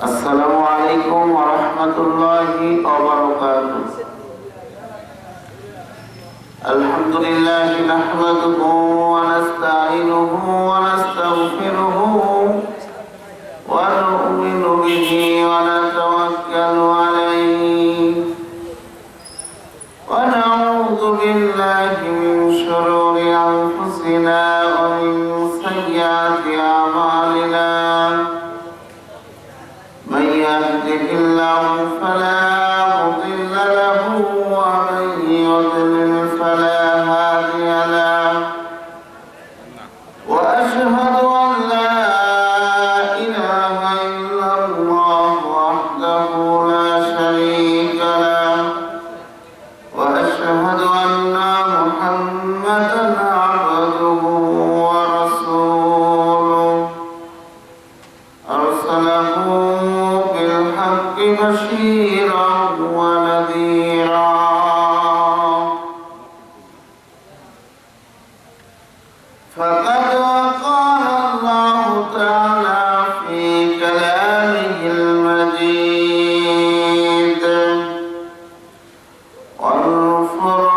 السلام عليكم ورحمة الله وبركاته. الحمد لله نحمده ونستعينه ونستغفره ونؤمن به ونتوكل عليه ونعوذ بالله من شرور أنفسنا ومن سيئات أعمالنا. من يهده الله فلا مضل له ومن يضلل فلا هادي له. وأشهد أن لا إله إلا الله وحده لا شريك له. وأشهد أن محمدا عبده ورسوله أرسله بالحق بشيرا ونذيرا. فقد قال الله تعالى في كلامه المجيد والفرقانه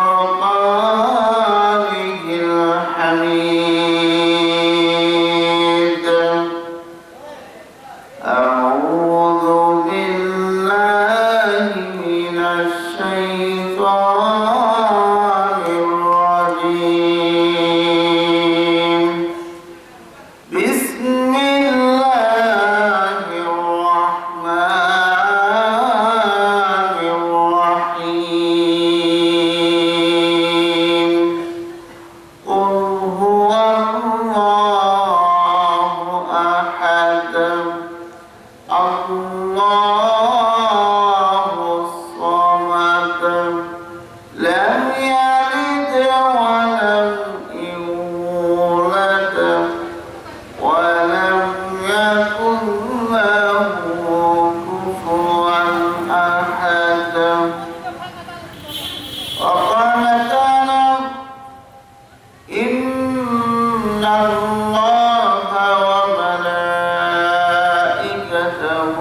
الحميد: أعوذ بالله من الشيطان الرجيم. بسم الله الرحمن الرحيم. قل هو الله أحد الله الصمد لم يلد ولم يولد ولم يكن له كفوا أحد. وقال تعالى: إن الله وملائكته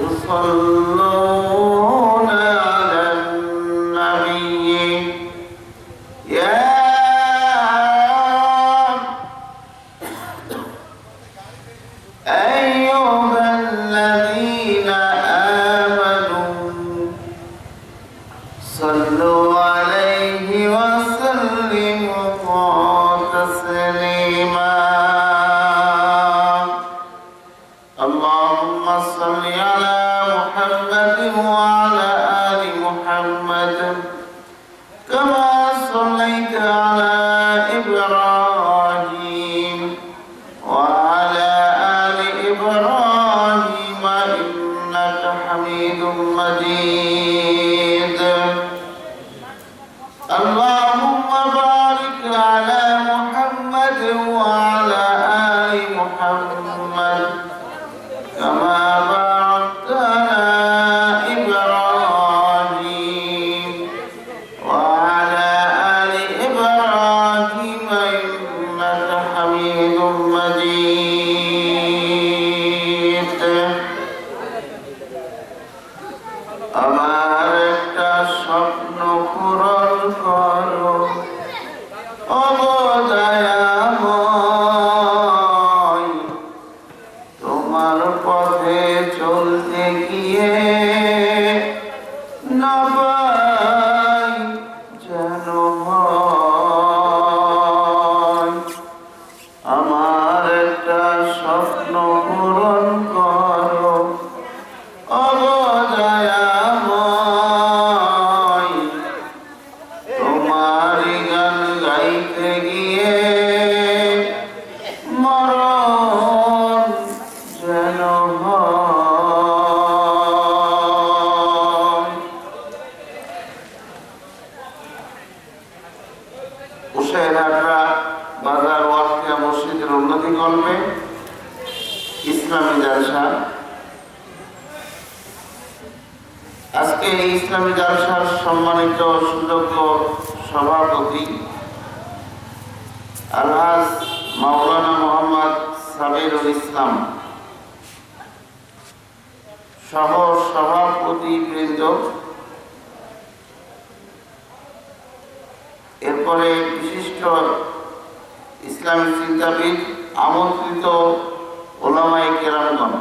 يصلون على النبي يا أيها الذين آمنوا صلوا عليه وسلموا تسليما. اللهم صل على محمد وعلى آل محمد كما صليت على إبراهيم وعلى آل إبراهيم إنك حميد مجيد. اللهم بارك على محمد وعلى آل محمد كما باركت على إبراهيم وعلى آل إبراهيم إنك حميد مجيد. আমার একটা স্বপ্ন পূরণ করো অবদয়াময়, তোমার পথে চলতে গিয়ে না পাই যেন ভয়। আমার একটা স্বপ্ন পূরণ করো অবদয়াময়, তোমার গান গাইতে গিয়ে মরণ যেন হয়। হুসাইনহাটরা বাজার ওয়াকিয়া মসজিদের উন্নতি কল্পে ইসলামী জালসা। আজকে এই ইসলামী জালসার সম্মানিত সুযোগ্য সভাপতি আলহাজ মাওলানা মোহাম্মদ সাবিরুল ইসলাম সহ সভাপতিবৃন্দ, এরপরে বিশিষ্ট ইসলামী চিন্তাবিদ, আমন্ত্রিত ওলামায়ে কেরামগণ,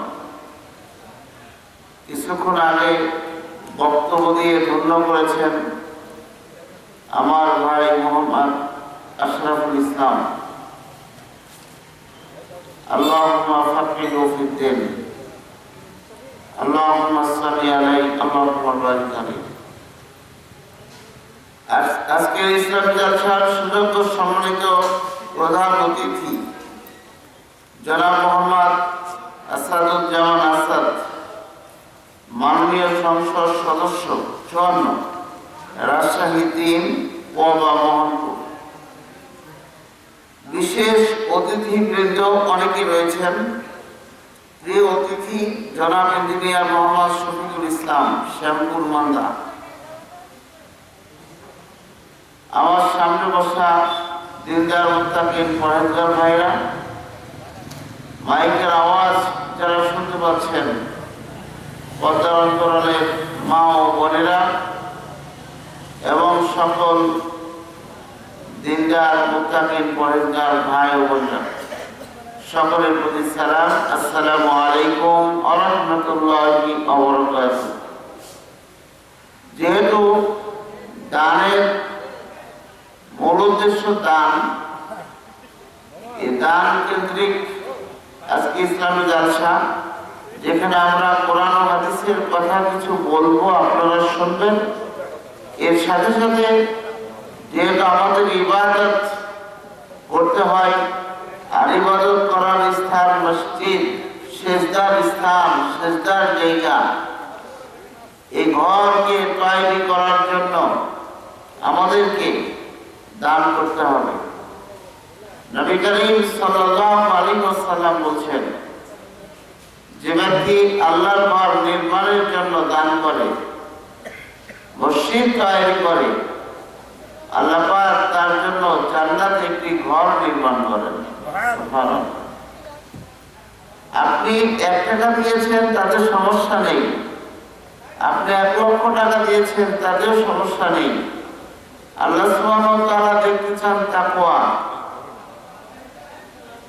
কিছুক্ষণ আগে বক্তব্য দিয়ে ধন্য করেছেন আমার ভাই মোহাম্মদ আশরাফুল ইসলাম। আল্লাহুম্মা ফাক্কিহু ফিদ্দীন, আল্লাহুম্মা সাল্লি আলাইহি, আল্লাহুম্মা বারিক আলাইহি। আজকের ইসলামী জালসার সুযোগ্য সম্মানিত প্রধান অতিথি জনাব মোহাম্মদ আসাদুজ্জামান আসাদ, মাননীয় সংসদ সদস্য 54, রাজশাহী 3 পবা মোহনপুর। বিশেষ অতিথিবৃন্দ অনেকে রয়েছেন। প্রিয় অতিথি জনাব ইঞ্জিনিয়ার মোহাম্মদ শফিকুল ইসলাম, শ্যামপুর মান্দা। আমার সামনে বসা দিনদার মুত্তাকিন পরহেজগার ভাইরা, মাইকের আওয়াজ যারা শুনতে পাচ্ছেন, পর্দার অন্তরালের মা ও বোনেরা এবং সকল দিনদার মুত্তাকিন পরহেজগার ভাই ও বোনেরা, সকলের প্রতি সালাম। আসসালামু আলাইকুম ওয়া রাহমাতুল্লাহি ওয়া বারাকাতুহু। যেহেতু দানের মূল উদ্দেশ্য দান, এই দান কেন্দ্রিক আজকে ইসলামী জালসা, যেখানে আমরা কোরআন ও হাদিসের কথা কিছু বলবো, আপনারা শুনবেন। এর সাথে সাথে যেহেতু আমাদের ইবাদত করতে হয়, আর ইবাদত করার স্থান মসজিদ, সেজদার স্থান, সেজদার জায়গা, এই ঘরকে তৈরি করার জন্য আমাদেরকে দান করতে হবে। নবী করিম সাল্লাল্লাহু আলাইহি ওয়াসাল্লাম বলেছেন, যে ব্যক্তি আল্লাহর ঘর নির্মাণের জন্য দান করে, মসজিদ তৈরি করে, আল্লাহ পাক তার জন্য জান্নাতে একটি ঘর নির্মাণ করেন। আপনি 1 টাকা দিয়েছেন, তাতে সমস্যা নেই। আপনি 1 লক্ষ টাকা দিয়েছেন, তাতেও সমস্যা নেই। আল্লাহ সুবহানাহু ওয়া তাআলা দেখতে চান তাকওয়া।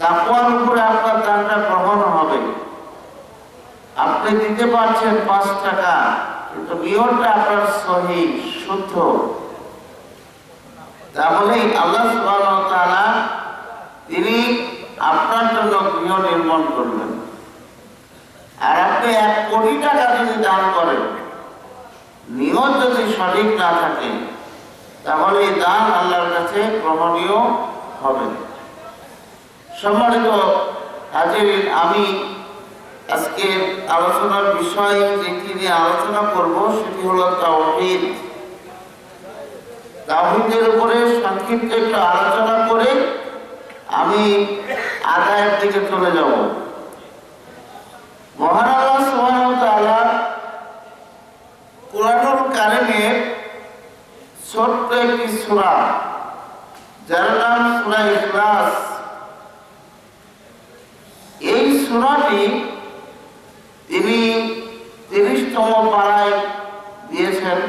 তাকওয়ার উপরে আপনার দানটা গ্রহণ হবে। আপনি দিতে পারছেন 5 টাকা, কিন্তু নিয়তটা আপনার সহিহ, শুদ্ধ, তাহলে আল্লাহ সুবহানাহু ওয়া তাআলা তিনি আপনার জন্য গৃহ নির্মাণ করবেন। আর আপনি 1 কোটি টাকা যদি দান করেন, নিয়ত যদি সঠিক না থাকে, তাহলে এই দান আল্লাহর কাছে গ্রহণীয় হবে। সম্মানিত হাজিরিন, আমি আজকে আলোচনার বিষয় যেটি নিয়ে আলোচনা করব সেটি হলো তাওহীদ। তাওহীদের উপরে সংক্ষিপ্ত একটু আলোচনা করে আমি আয়াতের দিকে চলে যাব। মহান আল্লাহ সুবহানাহু ওয়া তাআলা কুরআনুল কারীমের ছোট্ট একটি সূরা, যার নাম সূরা ইখলাস, এই সূরাটি তিনি 30তম পারায় দিয়েছেন।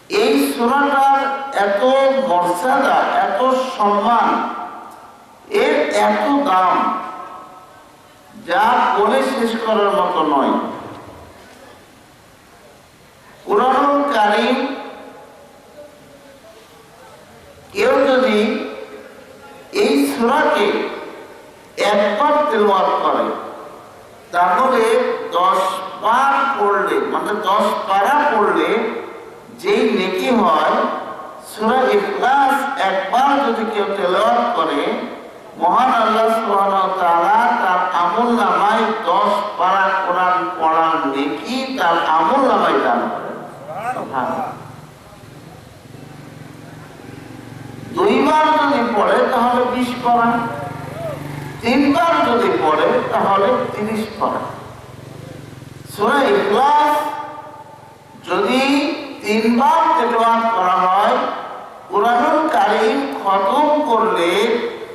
এই সূরাটার এত মর্যাদা, এত সম্মান, এর এত দাম, যা বলে শেষ করার মতো নয়। কুরআনুল কারীম কেউ যদি এই সূরাকে একবার তেলাওয়াত করে, তাহলে 10 বার পড়লে, মানে 10 পারা পড়লে যেই নেকি হয়, সূরা ইখলাস একবার যদি কেউ তেলাওয়াত করে, মহান আল্লাহ সুবহানাহু ওয়া তাআলা তার আমলনামায় 10 পারা কোরআন পড়ার নেকি তার আমলনামায় দান করেন। সুবহানাল্লাহ। 2 বার যদি পড়ে তাহলে 20 পারা, 3 বার যদি পড়ে তাহলে 30 পারা। সূরা ইখলাস যদি 3 বার তেলাওয়াত করা হয়, কুরআনুল কারীম খতম করলে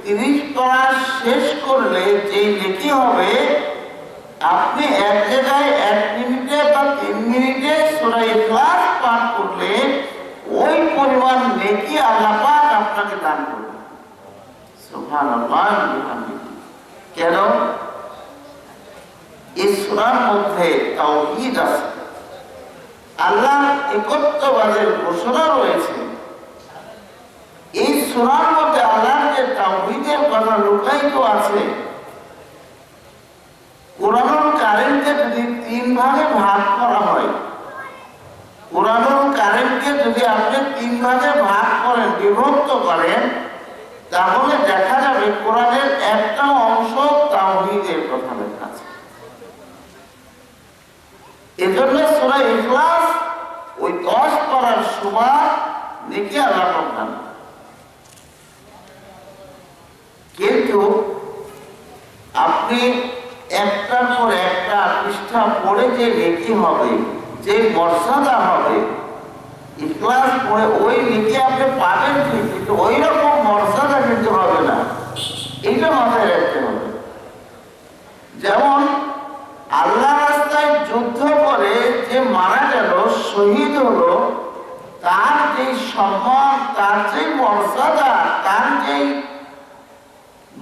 30 পারা শেষ করলে যেই নেকি হবে, আপনি এক জায়গায় 1 মিনিটে বা 3 মিনিটে সূরা ইখলাস পাঠ করলে ওই পরিমাণ নেকি আল্লাহ পাক আপনাকে দান করবেন। সুবহানাল্লাহ। কেন? এই সূরার মধ্যে তাওহীদ আছে, আল্লাহর একত্ববাদের ঘোষণা রয়েছে। এই সূরার মধ্যে আল্লাহর যে তাওহীদের কথা লুকায়িত আছে, কুরআনুল কারীমকে যদি 3 ভাগে ভাগ করা হয়, কুরআনুল কারীমকে যদি আপনি 3 ভাগে ভাগ করেন, বিভক্ত করেন, তাহলে দেখা যাবে কোরআনের একটা অংশ তাওহীদের কথা লেখা আছে। এজন্য সূরা ইখলাস ওই 10 পড়ার সময় নেকি আল্লাহ পাক। কিন্তু আপনি একটার পর একটা পৃষ্ঠা পড়ে যে নেকি হবে, যে মর্যাদা হবে, ইখলাস পড়ে ওই নেকি আপনি পাবেন ঠিক, কিন্তু ওই রকম মর্যাদা কিন্তু হবে না। এইটা মাথায় রাখতে হবে। যেমন আল্লাহ রাস্তায় যুদ্ধ করে যে মারা গেল, শহীদ হলো, তার যে সম্মান, তার যে মর্যাদা, তার যে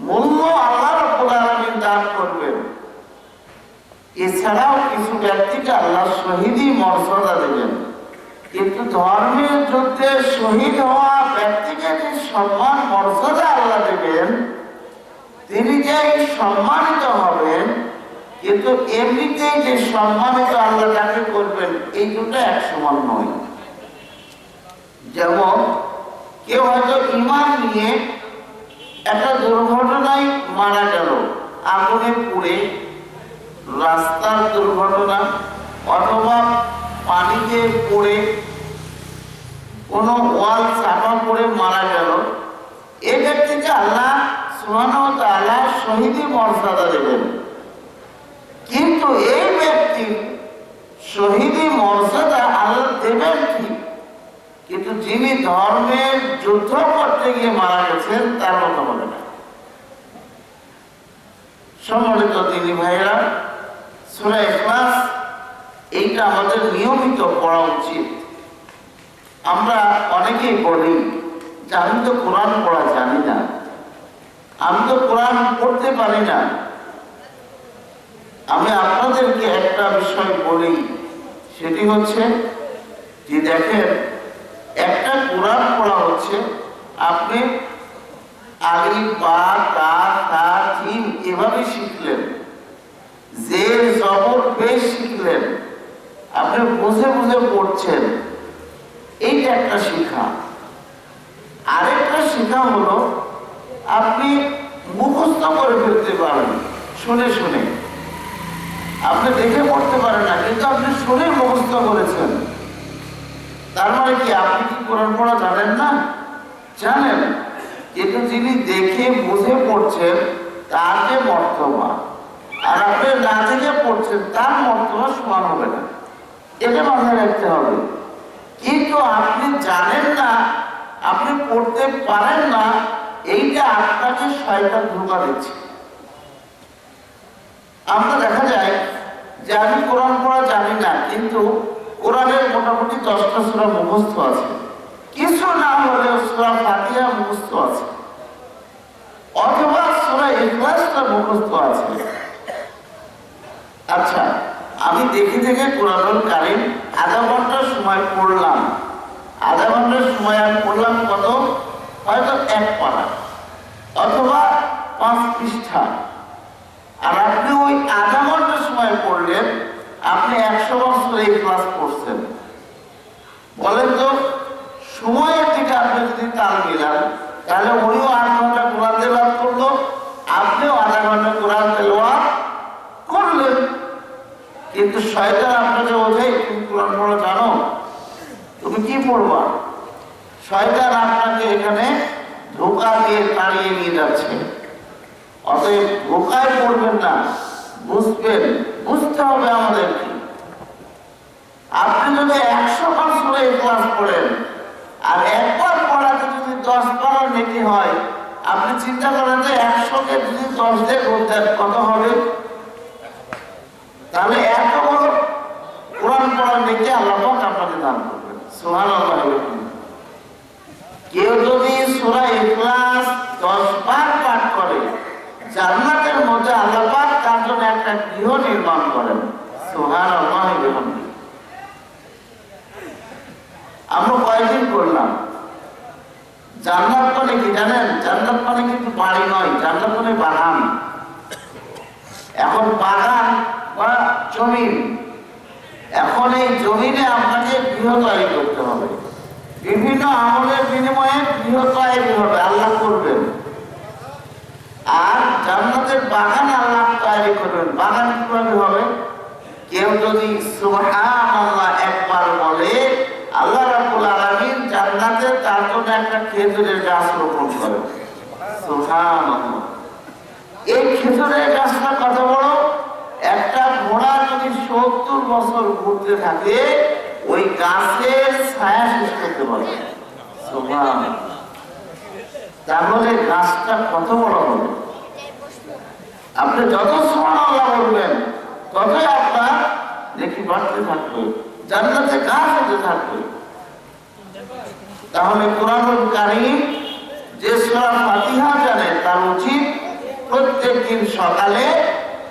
মূল্য আল্লাহ রাব্বুল আলামিন দান করবেন। এছাড়াও কিছু ব্যক্তিকে আল্লাহ শহীদি মর্যাদা দেবেন, কিন্তু ধর্মের যুদ্ধে শহীদ হওয়া ব্যক্তিকে যে সম্মান মর্যাদা আল্লাহ দেবেন, তিনি যে সম্মানিত হবেন, কিন্তু এমনিতেই যে সম্মানিত আল্লাহ তাকে করবেন, এই দুটো এক সমান নয়। যেমন কেউ হয়তো ঈমান নিয়ে একটা দুর্ঘটনায় মারা গেল, আগুনে পুড়ে, রাস্তার দুর্ঘটনা অথবা পানিতে পড়ে, কোনো ওয়াল চাপা পড়ে মারা গেল, এই ব্যক্তিকে আল্লাহ সুবহানাহু ওয়া তাআলা শহীদি মর্যাদা দেবেন। কিন্তু এই ব্যক্তি শহীদি মর্যাদা আল্লাহ দেবেন ঠিক, কিন্তু যিনি ধর্মের যুদ্ধ করতে গিয়ে মারা গেছেন তার মতো হবে না। সম্মানিত দিনী ভাইরা, সূরা ইখলাস এইটা আমাদের নিয়মিত পড়া উচিত। আমরা অনেকেই বলি যে আমি তো কোরআন পড়া জানি না, আমি তো কোরআন পড়তে পারি না। আমি আপনাদেরকে একটা বিষয় বলি, সেটি হচ্ছে যে দেখেন, একটা কোরআন পড়া হচ্ছে, আপনি আলিফ বা তা তা জিম এভাবে শিখলেন, জের জবর পেশ শিখলেন, আপনি বুঝে বুঝে পড়ছেন, এইটা একটা শিক্ষা। আরেকটা শিক্ষা হলো আপনি মুখস্থ করে ফেলতে পারেন শুনে শুনে। আপনি দেখে পড়তে পারেন না, কিন্তু আপনি শুনে মুখস্থ করেছেন। তার মানে কি আপনি কি কোরআন পড়া জানেন না? জানেন, কিন্তু যিনি দেখে বুঝে পড়ছেন তার যে মর্তবা, আর আপনি না দেখে পড়ছেন তার মর্তবা সমান হবে না। এটা মাথায় রাখতে হবে। কিন্তু আপনি জানেন না, আপনি পড়তে পারেন না, এইটা আপনাকে শয়তান ধোঁকা দিচ্ছে। আমরা দেখা যায় যে আমি কোরআন পড়া জানি না, কিন্তু কোরআনের মোটামুটি 10টা সূরা মুখস্থ আছে, কিছু না হলেও সূরা ফাতিহা মুখস্থ আছে, অথবা সূরা ইখলাসটা মুখস্থ আছে। আচ্ছা, আমি দেখে দেখে কোরআনুল কারীম আধা ঘন্টার সময় পড়লাম, আধা ঘন্টার সময় আমি পড়লাম কত? হয়তো 1 পারা অথবা 5 পৃষ্ঠা। আর আপনি ওই আধা ঘন্টার সময় পড়লেন, আপনি 100 বছর এই ক্লাস পড়ছেন। বলেন তো, সময়ের দিকে আপনি যদি তাল মিলান, তাহলে উনিও 8 ঘন্টা কোরআন তেলাওয়াত করলো, আপনিও আধা ঘন্টা কোরআন তেলাওয়াত করলেন। কিন্তু শয়তান আপনাকে বোঝায়, তুমি কোরআন পড়া জানো, তুমি কি পড়বা? শয়তান আপনাকে এখানে ধোঁকা দিয়ে তাড়িয়ে নিয়ে যাচ্ছে। অতএব ধোঁকায় পড়বেন না, বুঝবেন, বুঝতে হবে আমাদেরকে। আপনি যদি 100 বার সূরা ইখলাস পড়েন, আর একবার পড়াতে যদি 10 পারার নেকি হয়, আপনি চিন্তা করেন যে 100 100কে যদি 10 দিয়ে গুণ দেন কত হবে? তাহলে এত বড় কোরআন পড়ার নেকি আল্লাহ পাক আপনাকে দান করবেন। সুবহানাল্লাহ। কেউ যদি সূরা ইখলাস 10 বার পাঠ করে জান্নাতের মধ্যে আল্লাহ পাক তার জন্য একটা গৃহ নির্মাণ করেন। সুবহানাল্লাহ। আমরা কয়েকদিন করলাম জান্নাত মানে কি জানেন? জান্নাত মানে কিন্তু বাড়ি নয়, জান্নাত মানে বাগান। এখন বাগান বা জমিন, এখন এই জমিনে আপনাকে গৃহ তৈরি করতে হবে। বিভিন্ন আমলের বিনিময়ে গৃহ তৈরি হবে, আল্লাহ করবেন। আর জান্নাতের বাগান আল্লাহ তৈরি করবেন। বাগান কিভাবে হবে? কেউ যদি সুবহানাল্লাহ একবার বলে আল্লাহ রাব্বুল আলামিন জান্নাতে তার জন্য একটা খেজুরের গাছ রোপণ করেন। সুবহানাল্লাহ। এই খেজুরের গাছটা কত বড়? একটা ঘোড়া যদি 70 বছর ঘুরতে থাকে ওই গাছের ছায়া শেষ করতে পারবে। সুবহানাল্লাহ। তাহলে গাছটা কত বড় হবে? আপনি যত সুবহানাল্লাহ বলবেন ততই আপনার দেখি বাড়তে থাকবে, জান্নাতে গাছ হতে থাকবে। তাহলে কোরআনুল কারীম যে সূরা ফাতিহা জানে তার উচিত প্রত্যেকদিন সকালে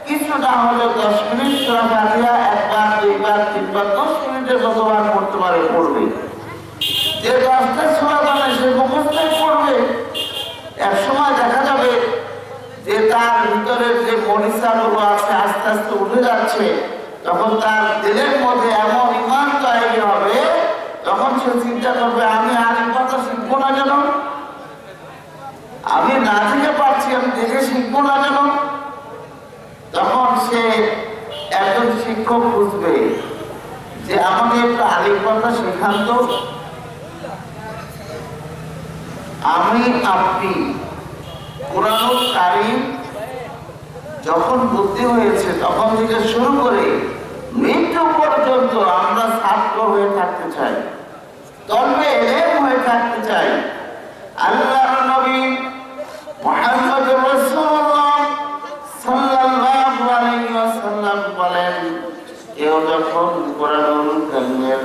কিছুটা হলে 10 মিনিট সূরা ফাতিহা একবার, দুইবার, তিনবার, 10 মিনিটের যতবার পড়তে পারে পড়বে। যে 10টা সূরা জানে সে মুখস্থই পড়বে। এক সময় দেখা যাবে যে তার ভিতরের যে মরিচাগুলো আছে আস্তে আস্তে উঠে যাচ্ছে, তখন তার দিলের মধ্যে এমন ঈমান তৈরি হবে, তখন সে চিন্তা করবে আমি আর এই কথা শিখবো না কেন? আমি না থেকে পারছি, আমি দেখে শিখবো না কেন? তখন সে একজন শিক্ষক বুঝবে যে আমাকে একটু আলিম কথা শেখান তো। আমি আপনি কোরআনুল কারীম যখন বুদ্ধি হয়েছে তখন থেকে শুরু করে মৃত্যু পর্যন্ত আমরা ছাত্র হয়ে থাকতে চাই, তলবে এলেম হয়ে থাকতে চাই। আল্লাহর নবী মুহাম্মদুর রাসূলুল্লাহ সাল্লাল্লাহু আলাইহি ওয়াসাল্লাম বলেন, কেউ যখন কোরআনুল কারীমের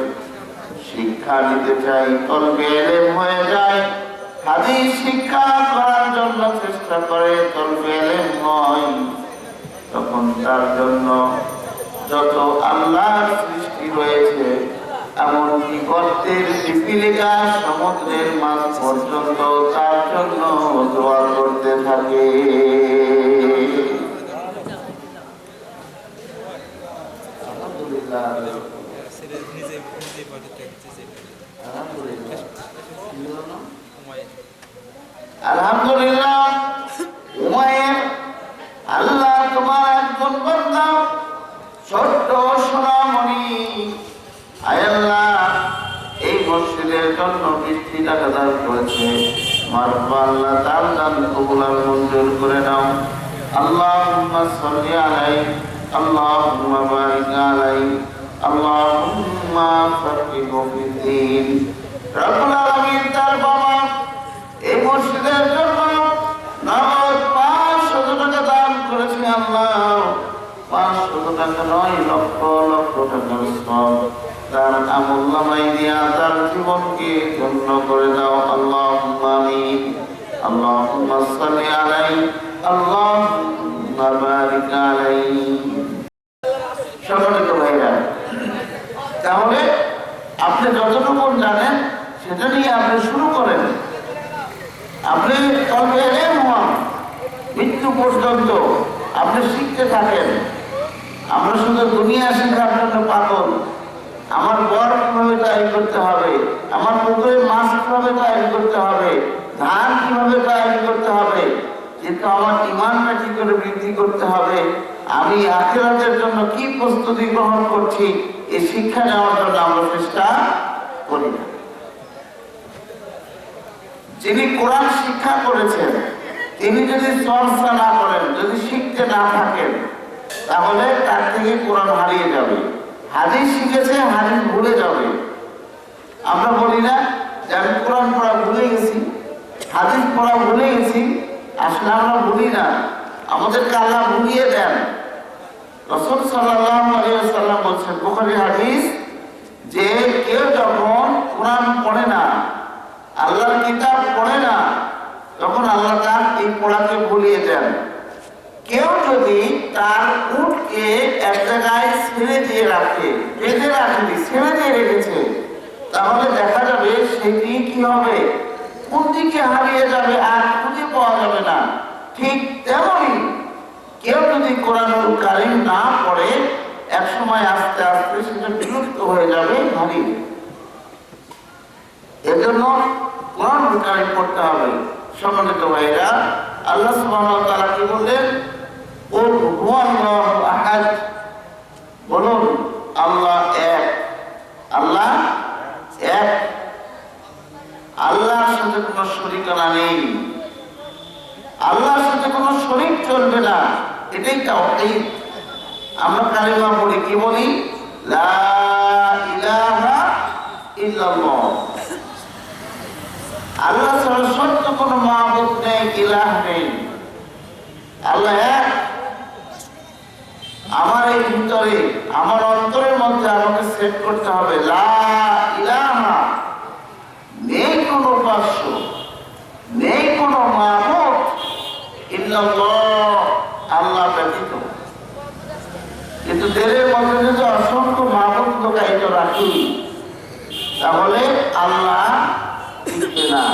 শিক্ষা নিতে চাই, তলবে এলেম হয়ে যায়, হাদিস শিক্ষা করার জন্য চেষ্টা করে, তলবে এলেম হয়, তখন তার জন্য যত আল্লাহর সৃষ্টি রয়েছে এমনকি গর্তের পিপিলিকা সমুদ্রের মাছ পর্যন্ত তার জন্য দোয়া করতে থাকে। আলহামদুলিল্লাহ। উমাইর, আল্লাহ তোমার একজন বান্দা ছোট্ট সোনামণি, আয় আল্লাহ এই মসজিদের জন্য 20 টাকা দান করেছে, মারবা আল্লাহ তার দান কবুল আর মঞ্জুর করে নাও। আল্লাহুম্মা সাল্লি আলাইহি, আল্লাহুম্মা বারিক আলাইহি, আল্লাহুম্মা ফাক্কিহু ফিদ্দীন। রব্বুল আলামিন তার বাবা এই মসজিদের জন্য 500 টাকা দান করেছে। আল্লাহ 500 টাকা নয়, লক্ষ লক্ষ টাকার সওয়াব তার আমলনামায় দিয়া তার জীবনকে ধন্য করে দাও। আল্লাহুম্মা আমিন। আল্লাহুম্মা সাল্লি আলাইহি, আল্লাহুম্মা বারিক আলাইহি। সম্মানিত ভাইরা, তাহলে আপনি যতটুকু জানেন সেটা নিয়ে আপনি শুরু করেন। আপনি তলবে এলেম হন, মৃত্যু পর্যন্ত আপনি শিখতে থাকেন। আমরা শুধু দুনিয়া শেখার জন্য পাগল। আমার বর কিভাবে তৈরি করতে হবে, আমার পুকুরে মাছ কিভাবে তৈরি করতে হবে, ধান কিভাবে তৈরি করতে হবে, কিন্তু আমার ঈমানটা কি করে বৃদ্ধি করতে হবে, আমি আখিরাতের জন্য কি প্রস্তুতি গ্রহণ করছি, এই শিক্ষা নেওয়ার জন্য আমরা চেষ্টা করি না। যিনি কোরআন শিক্ষা করেছেন তিনি যদি চর্চা না করেন, যদি শিখতে না থাকেন, তাহলে তার থেকে কোরআন হারিয়ে যাবে। হাদিস শিখেছে, হাদিস ভুলে যাবে। আমরা বলি না যে আমি কোরআন পড়া ভুলে গেছি, হাদিস পড়া ভুলে গেছি, আসলে আমরা ভুলি না, আমাদেরকে আল্লাহ ভুলিয়ে দেন। রাসূল সাল্লাল্লাহু আলাইহি ওয়াসাল্লাম বলছেন, বুখারী হাদিস, যে কেউ যখন কোরআন পড়ে না, আল্লাহর কিতাব পড়ে না, তখন আল্লাহ তার এই পড়াকে ভুলিয়ে দেন। কেউ যদি তার উটকে এক জায়গায় ছেড়ে দিয়ে রাখে, বেঁধে রাখেনি, ছেড়ে দিয়ে রেখেছে, তাহলে দেখা যাবে সেটি কি হবে, কোন দিকে হারিয়ে যাবে আর খুঁজে পাওয়া যাবে না। ঠিক তেমনই কেউ যদি কোরআনুল কারীম না পড়ে, এক সময় আস্তে আস্তে সেটা বিলুপ্ত হয়ে যাবে, হারিয়ে। এজন্য কোরআনুল কারীম পড়তে হবে। সম্মানিত ভাইরা, আল্লাহ সুবহানাহু ওয়া তাআলা কি বললেন, কুল হুয়াল্লাহু আহাদ, বলুন আল্লাহ এক। আল্লাহ এক, আল্লাহর সাথে কোনো শরীকানা নেই, আল্লাহর সাথে কোনো শরীক চলবে না, এটাই তাওহীদ। আমরা কালিমা পড়ি, কি বলি, লা ইলাহা ইল্লাল্লাহ, আল্লাহ ছাড়া সত্য কোনো মাবুদ নেই, ইলাহ নেই, আল্লাহ এক। আমার এই ভিতরে, আমার অন্তরের মধ্যে আমাকে সেট করতে হবে, লা ইলাহা, নেই কোনো উপাস্য, নেই কোনো মাবুদ ইল্লাল্লাহ, আল্লাহ ব্যতীত। কিন্তু দেহের মধ্যে যদি অসংখ্য মাবুদ লোকায়িত রাখি, তাহলে আল্লাহ টিকবে না।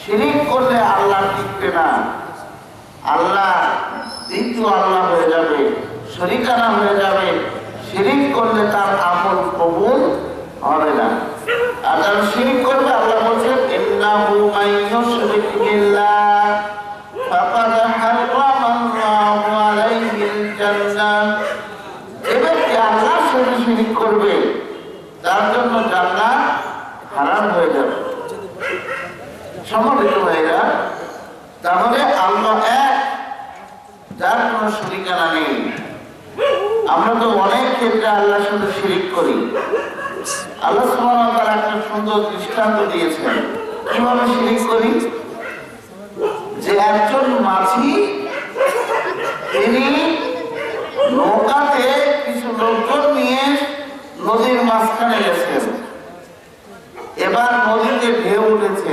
শিরিক করলে আল্লাহ টিকবে না, আল্লাহ দ্বিতীয় আল্লাহ হয়ে যাবে, শরীকানা হয়ে যাবে। শিরিক করলে তার আমল কবুল হবে না। আর যারা শিরিক করবে, আল্লাহ বলছেন, ইন্নাহু মাইয়ুশরিক বিল্লাহ ফাকাদ হারামাল্লাহু আলাইহিল জান্নাহ, যে ব্যক্তি আল্লাহর সাথে শিরিক করবে, তার জন্য জান্নাত হারাম হয়ে যাবে। সম্মানিত ভাইরা, তাহলে আল্লাহ এক, যার কোনো শরীকানা নেই। আমরা তো অনেক ক্ষেত্রে আল্লাহর সাথে শিরিক করি। আল্লাহ সুবহানাহু ওয়া তাআলা একটা সুন্দর দৃষ্টান্ত দিয়েছেন কিভাবে শিরিক করি। যে একজন মাঝি, তিনি নৌকাতে কিছু লোকজন নিয়ে নদীর মাঝখানে গেছেন। এবার নদীতে ঢেউ উঠেছে,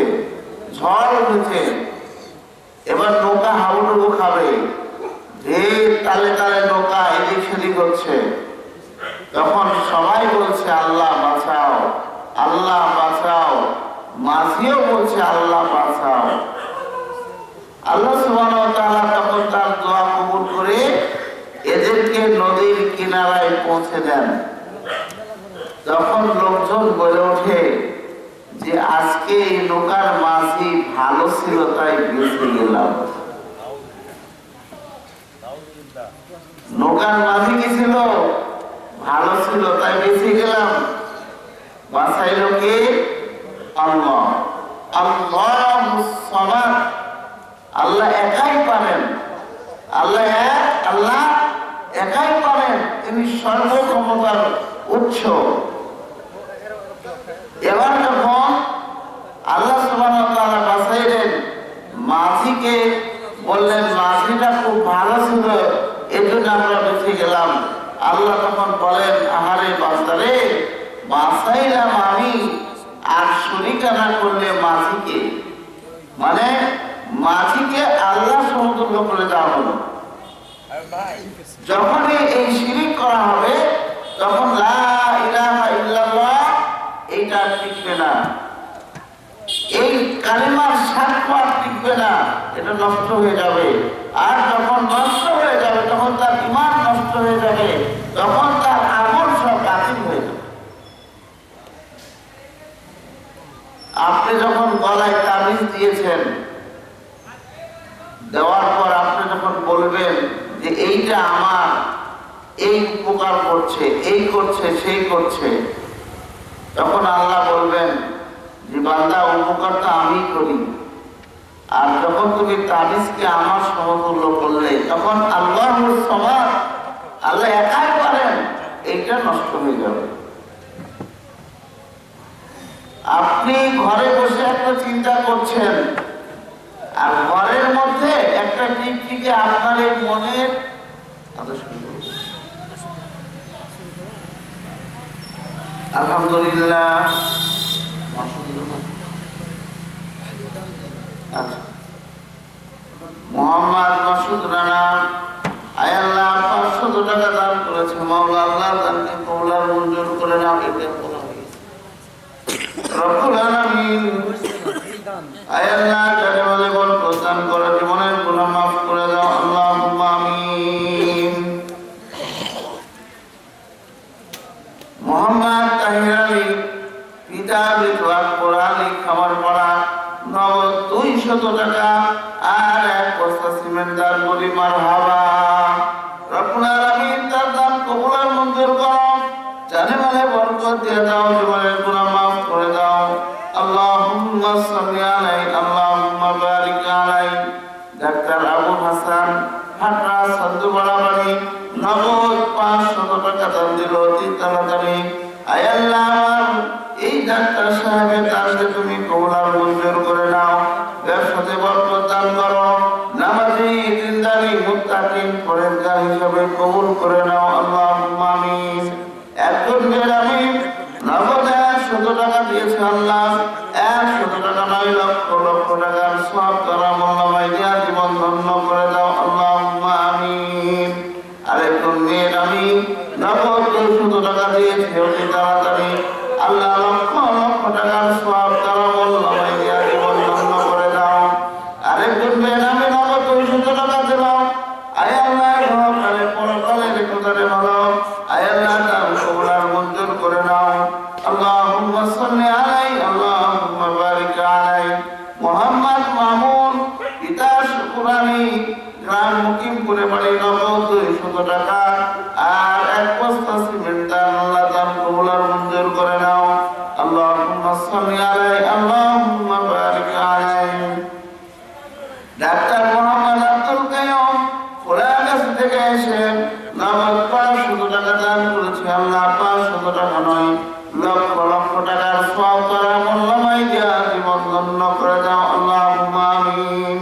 ঝড় উঠেছে, এবার নৌকা হাবুডুবু খাবে, ঢেউ তালে তালে নৌকা এদিক সেদিক হচ্ছে। তখন সবাই বলছে, আল্লাহ বাঁচাও, আল্লাহ বাঁচাও। মাঝিও বলছে, আল্লাহ বাঁচাও। আল্লাহ সুবহানাহু ওয়া তাআলা তখন তার দোয়া কবুল করে এদেরকে নদীর কিনারায় পৌঁছে দেন। তখন লোকজন বলে ওঠে যে, আজকে এই নৌকার মাঝি ভালো ছিল, তাই বেঁচে গেলাম। নৌকার মাঝি কি ছিল? ভালো ছিল, তাই বেঁচে গেলাম। বাঁচাইল কে? আল্লাহ। আল্লাহুস সামাদ, আল্লাহ একাই পারেন। আল্লাহ এক, আল্লাহ একাই পারেন, তিনি সর্বক্ষমতার উৎস। এবার যখন আল্লাহ সুবহানাহু ওয়া তাআলা বাঁচাইলেন, মাঝিকে বললেন, মাঝিটা খুব ভালো ছিল, এজন্য আমরা বেঁচে গেলাম। আল্লাহ তখন বলেন, আহারে বান্দারে, বাঁচাইলাম আমি, আর শরীকানা করলে মাঝিকে, মানে মাঝিকে আল্লাহ সমতুল্য করে দেওয়া হলো। যখনই এই শিরিক করা হবে, তখন লা ইলাহা ইল্লাল্লাহ এইটা টিকবে না, এই কালিমার সাক্ষ্য আর টিকবে না, এটা নষ্ট হয়ে যাবে। আর যখন নষ্ট হয়ে যাবে, তখন তার ঈমান নষ্ট হয়ে যাবে, তখন তার আমল সব বাতিল হয়ে যাবে। আপনি যখন গলায় তাবিজ দিয়েছেন, দেওয়ার পর আপনি যখন বলবেন যে এইটা আমার, এই উপকার করছে, এই করছে, সেই করছে, তখন আল্লাহ বলবেন যে বান্দা, উপকারটা আমি করি। আর যখন তুমি তাবিজকে আমার সমতুল্য করলে, তখন আল্লাহুস সামাদ, আল্লাহ একাই পারেন, এইটা নষ্ট হয়ে যাবে। আপনি ঘরে বসে একটা চিন্তা করছেন আর ঘরের মধ্যে একটা দিক থেকে আপনার এই মনের আলহামদুলিল্লাহ। মোহাম্মদ মাসুদ রানা আয় আল্লাহ 500 টাকা দান করেছে, মাওলা আল্লাহ দানকে কবুল মঞ্জুর করে নাও। এটা বলা হয়েছে রব্বুল আলামিন আয় আল্লাহ যারে বলে বরকত দান করো, জীবনের গুনাহ মাফ করে দাও, আল্লাহুম্মা আমিন। মোহাম্মদ তাহির আলী পিতা বিধবা কোরআনী খামার পড়া 200 টাকা আর 1 বস্তা সিমেন্ট দান বলি মারহাবা। রব্বুল আলামিন তার দান কবুল আর মঞ্জুর করো, জানে মানে বরকত দিয়ে দাও, জীবনের গুনাহ মাফ করে দাও। আল্লাহুম্মা সাল্লি আলাইহি আল্লাহুম্মা বারিক আলাইহি। ডাক্তার আবু হাসান হাটরা সন্দুবাড়া বাড়ি 500 টাকা দান দিল অতি তাড়াতাড়ি। আয় আল্লাহ এই ডাক্তার সাহেবের দানকে তুমি কবুল আর মঞ্জুর করে নাও, ব্যবসাতে বরকত দান করো, নামাজি দিনদারি মুত্তাকিন পরহেজগার হিসেবে কবুল করে নাও, আল্লাহুম্মা আমিন। একজন আমি নগদ 100 টাকা দিয়েছে আল্লাহ, 100 টাকা নয় লক্ষ লক্ষ টাকার সব তারা মোল্লামাই দিয়া জীবন ধন্য করে দাও, আল্লাহুম্মা আমিন। আরেকজন মেয়ের আমি নগদ 200 টাকা দিয়েছে অতি তাড়াতাড়ি, আল্লাহ লক্ষ লক্ষ টাকার সব তারা মোল্লামাই দিয়া জীবন ধন্য করে দাও। আরেকজন মেয়ের আমি নগদ 200 টাকা দিলাম, আয় আল্লাহ ঘরে পরকালে রেখে তারে ভালো, আয় আল্লাহ তার কবুল আর মঞ্জুর করে নাও, আল্লাহুম্মা সাল্লি আলাইহি আল্লাহুম্মা বারিক আলাইহি। মোহাম্মদ মামুন পিতা শুকুরানি গ্রাম মুকিমপুরে বাড়ি 200 টাকা আর 1 বস্তা সিমেন্ট দান, আল্লাহ দান কবুল আর মঞ্জুর করে নাও, আল্লাহুম্মা সাল্লি আলাইহি আল্লাহুম্মা বারিক আলাইহি। ডাক্তার মোহাম্মদ আব্দুল কাইয়ুম কোরআনগাছ থেকে এসে 500 টাকা দান করেছে, আল্লাহ 500 টাকা নয় লক্ষ লক্ষ টাকার সওয়াব করা মোল্লামাই দিয়া জীবন ধন্য করে দাও, আল্লাহুম্মা আমিন।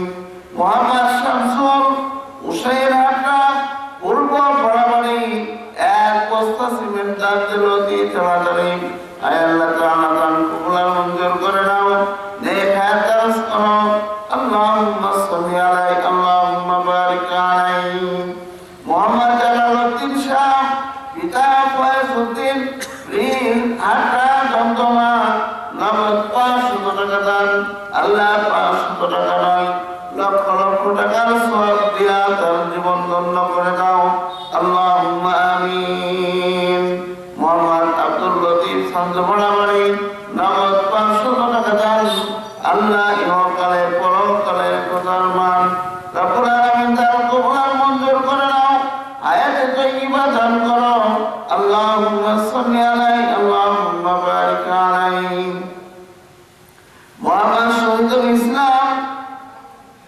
মোহাম্মদ শামসুল উসাইর হাটরা পূর্ব বরাবরই 1 বস্তা সিমেন্ট দান দিল অতি তাড়াতাড়ি, আয় আল্লাহ তাআলা দান কবুল আর মঞ্জুর করে নাও, নেক হায়াত দারাজ করো, আল্লাহুম্মা সাল্লি আলাইহি আল্লাহুম্মা বারিক আলাইহি। মোহাম্মদ জালালউদ্দিন শাহ পিতা ফয়জউদ্দিন রিন হাটরা দমদমা 500 টাকা দান, আল্লাহ 500 টাকা নয় লক্ষ লক্ষ টাকার সওয়াব দিয়া তার জীবন ধন্য করে দাও, আল্লাহুম্মা আমিন। মোহাম্মদ আব্দুল লতিফ সঞ্জবড়া বাড়ি 500 টাকা দান, আল্লাহ ইহকালে পরকালে খোদার মান, রব্বুল আলামিন তার কবুল আর মঞ্জুর করে নাও, হায়াতে তাইয়্যিবা দান করো, আল্লাহুম্মা সাল্লি আলাইহি আল্লাহুম্মা বারিক আলাইহি। মোহাম্মদ শহীদুল ইসলাম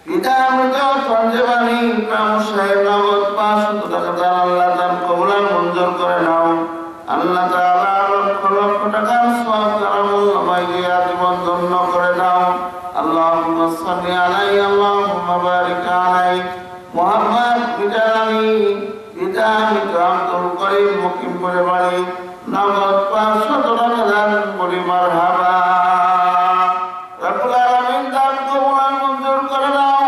পিতা মৃত সঞ্জীবনী গ্রাম সাহেব নগদ 500 টাকা দান, আল্লাহ দান কবুল আর মঞ্জুর করে নাও, আল্লাহ তাআলা লক্ষ লক্ষ টাকার সওয়াব তারা মোল্লামাই দিয়া জীবন ধন্য করে দাও, আল্লাহুম্মা সাল্লি আলাইহি আল্লাহুম্মা বারিক আলাইহি। মোহাম্মদ বিদানি পিতা মৃত আব্দুল করিম মুকিমপুরে বাড়ি নগদ 500 টাকা দান বলি মারহাবা। রব্বুল আলামিন দান কবুল আর মঞ্জুর করে দাও,